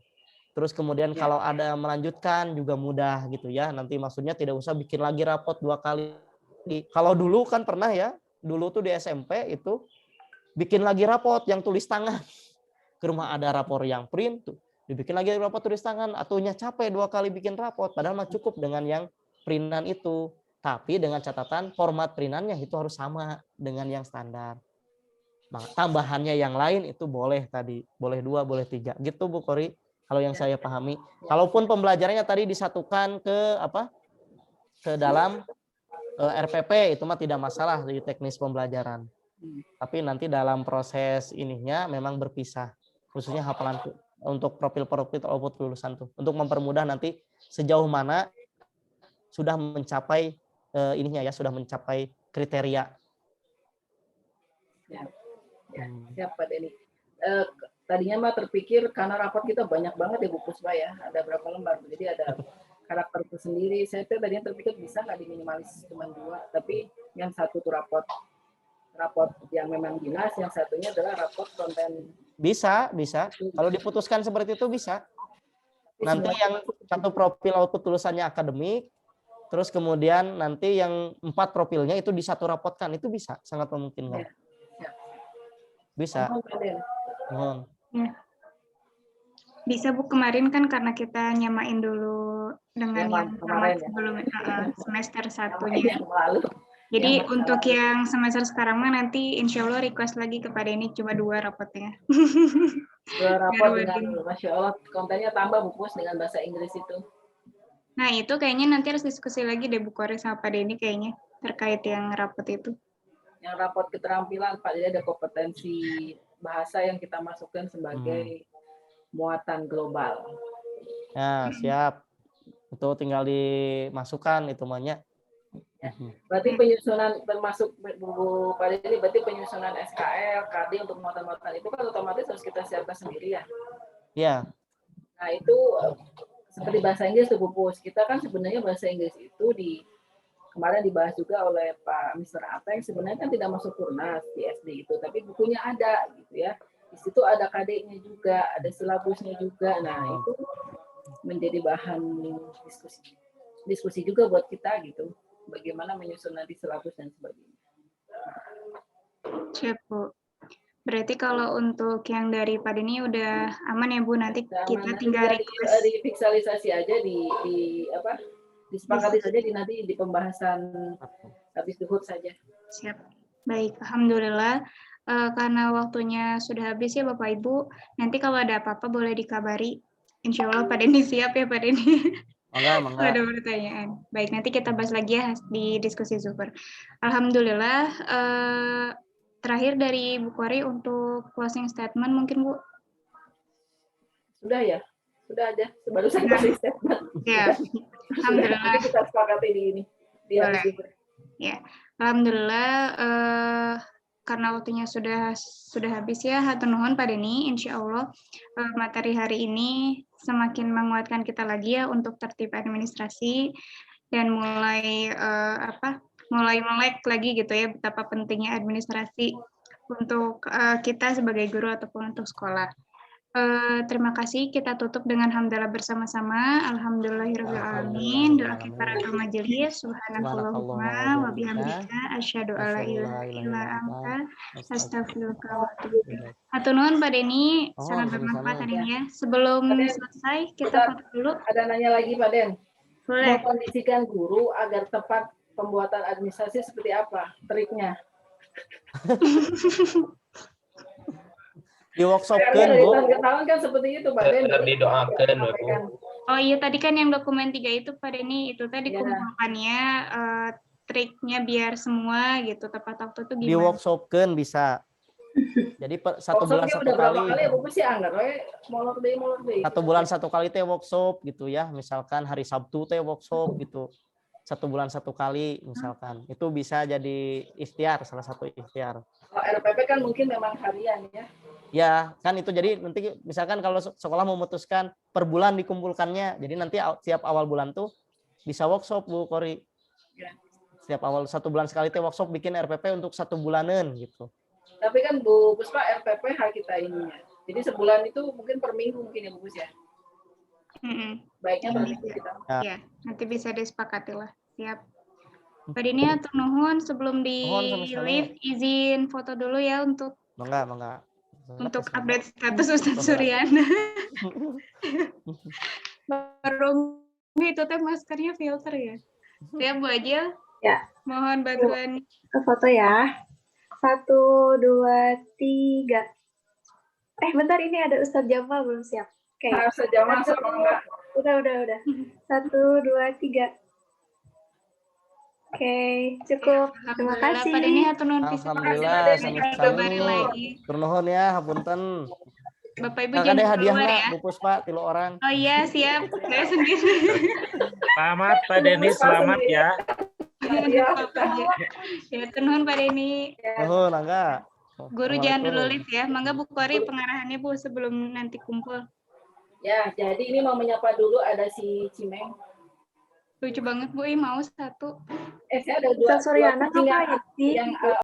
Terus kemudian kalau ada melanjutkan juga mudah gitu ya. Nanti maksudnya tidak usah bikin lagi rapot 2 kali. Kalau dulu kan pernah ya, dulu tuh di SMP itu bikin lagi rapot yang tulis tangan. Ke rumah ada rapor yang print tuh, dibikin lagi rapot tulis tangan, atuhnya capek 2 kali bikin rapot, padahal mah cukup dengan yang printan itu. Tapi dengan catatan format printannya itu harus sama dengan yang standar. Nah, tambahannya yang lain itu boleh tadi, boleh 2, boleh 3. Gitu Bu Kori, kalau yang saya pahami. Kalaupun pembelajarannya tadi disatukan ke apa? Ke dalam RPP itu mah tidak masalah di teknis pembelajaran. Tapi nanti dalam proses ininya memang berpisah, khususnya hafalan untuk profil-profil output kelulusan tuh untuk mempermudah nanti sejauh mana sudah mencapai ininya ya, sudah mencapai kriteria. Ya, Pak Denny. Tadinya mah terpikir karena raport kita banyak banget ya Bu Puspa ya, ada berapa lembar, jadi ada karakter itu sendiri. Saya tadinya terpikir bisa nggak diminimalis cuma 2, tapi yang satu tuh raport yang memang dinas, yang satunya adalah raport konten. Bisa. Kalau diputuskan seperti itu bisa. Nanti yang satu profil output tulisannya akademik, terus kemudian nanti yang 4 profilnya itu di satu rapotkan, itu bisa, sangat memungkinkan. Bisa. Mohon. Ya. Bisa Bu, kemarin kan karena kita nyamain dulu dengan yang kemarin sebelumnya, semester 1-nya. Jadi untuk yang semester sekarang mah nanti insya Allah request lagi kepada ini cuma 2 rapotnya. 2 rapot dengan Masya Allah kontennya tambah Bu Pus dengan bahasa Inggris itu. Nah itu kayaknya nanti harus diskusi lagi deh Bu Kore sama Pak Denny kayaknya terkait yang rapot itu. Yang rapot keterampilan Pak, jadi ada kompetensi bahasa yang kita masukkan sebagai muatan global. Ya, siap. Itu tinggal dimasukkan itu namanya. Ya. Berarti penyusunan termasuk Bu Pak Denny, berarti penyusunan SKL, KD untuk muatan-muatan itu kan otomatis harus kita siapkan sendiri ya? Iya. Nah itu seperti bahasa Inggris tuh Bu Pus, kita kan sebenarnya bahasa Inggris itu kemarin dibahas juga oleh Pak Mr. Ateng, sebenarnya kan tidak masuk Turnas di SD itu, tapi bukunya ada gitu ya. Di situ ada KD-nya juga, ada silabusnya juga. Nah, itu menjadi bahan diskusi juga buat kita gitu. Bagaimana menyusun nanti silabus dan sebagainya. Siap, Bu. Berarti kalau untuk yang dari Pak Denny udah aman ya Bu, nanti kita tinggal request. Divisualisasi aja disepakati saja nanti di pembahasan habis duhur saja. Siap. Baik, alhamdulillah. Karena waktunya sudah habis ya Bapak Ibu, nanti kalau ada apa-apa boleh dikabari. Insya Allah Pak Denny siap ya Pak Denny. Mangga. Ada pertanyaan. Baik, nanti kita bahas lagi ya di diskusi Zuhur. Alhamdulillah. Terakhir dari Bu Kori untuk closing statement mungkin Bu. Sudah ya? Sudah aja. Barusan closing statement. Ya. Alhamdulillah. Kita sepakati di ini. Ya. Alhamdulillah. Karena waktunya sudah habis ya, hatur nuhun Pak Denny. Insya Allah materi hari ini semakin menguatkan kita lagi ya untuk tertib administrasi dan mulai melek lagi gitu ya betapa pentingnya administrasi untuk kita sebagai guru ataupun untuk sekolah. Terima kasih, kita tutup dengan hamdalah bersama-sama. Alhamdulillahirrahmanirrahim. Doa kifaratul majelis. Subhanakallahumma wa bihamdika asyhadu alla ilaha illa anta astaghfiruka wa atubu ilaik. Hatur nuhun Pak Denny, sangat bermanfaat hari ini ya. Sebelum selesai kita foto dulu. Ada nanya lagi Pak Den. Boleh. Mengkondisikan guru agar tepat pembuatan administrasi seperti apa triknya? Di workshop-kan, Bu. Tahun kan seperti itu, Pak Den. Didoakan, Bu. Oh iya, tadi kan yang dokumen 3 itu, Pak Denny, itu tadi kumpulkannya triknya biar semua gitu, tepat waktu itu gimana? Di workshop-kan bisa. Jadi 1 bulan 1 kali. Kali ya, Bu sih anggar we molor deui. 1 bulan 1 kali teh workshop gitu ya. Misalkan hari Sabtu teh workshop gitu. 1 bulan 1 kali misalkan. Itu bisa jadi ikhtiar, salah satu ikhtiar. Kalau RPP kan mungkin memang harian ya. Ya, kan itu jadi nanti misalkan kalau sekolah memutuskan per bulan dikumpulkannya, jadi nanti tiap awal bulan tuh bisa workshop Bu Kori. Ya. Setiap awal 1 bulan sekali teh workshop bikin RPP untuk 1 bulanan gitu. Tapi kan Bu Puspa RPP hal kita ininya. Jadi sebulan itu mungkin per minggu mungkin ya Bu Pus ya. Baiknya per minggu kita. Ya, nanti bisa disepakati lah. Siap. Pak Denny hatur nuhun, sebelum di live izin foto dulu ya untuk Mangga. Untuk update status Ustadz Suryana. Baru itu teh maskernya filter ya. Ya Bu Ajil. Ya. Mohon bantuan. Ke foto ya. 1, 2, 3. Bentar, ini ada Ustadz Jamal belum siap. Oke. Ustadz Jamal enggak? Udah. 1, 2, 3. Oke, cukup. Terima kasih. Pak Denny hatur nuhun pisan. Alhamdulillah, sami-sami. Tur nuhun ya, hapunten. Bapak Ibu Kakak jangan deh keluar hadiahnya ya. Bu Puspa 3 orang. Oh iya, siap. Saya sendiri. Selamat Pak Denny, selamat ya. Ya, nuhun Pak Denny. Nuhun, Angga. Guru jangan dulu live ya. Mangga Bu Kori pengarahannya Bu sebelum nanti kumpul. Ya, jadi ini mau menyapa dulu ada si Cimeng. Lucu banget Bu, mau satu. Saya ada dua Soriana kucing yang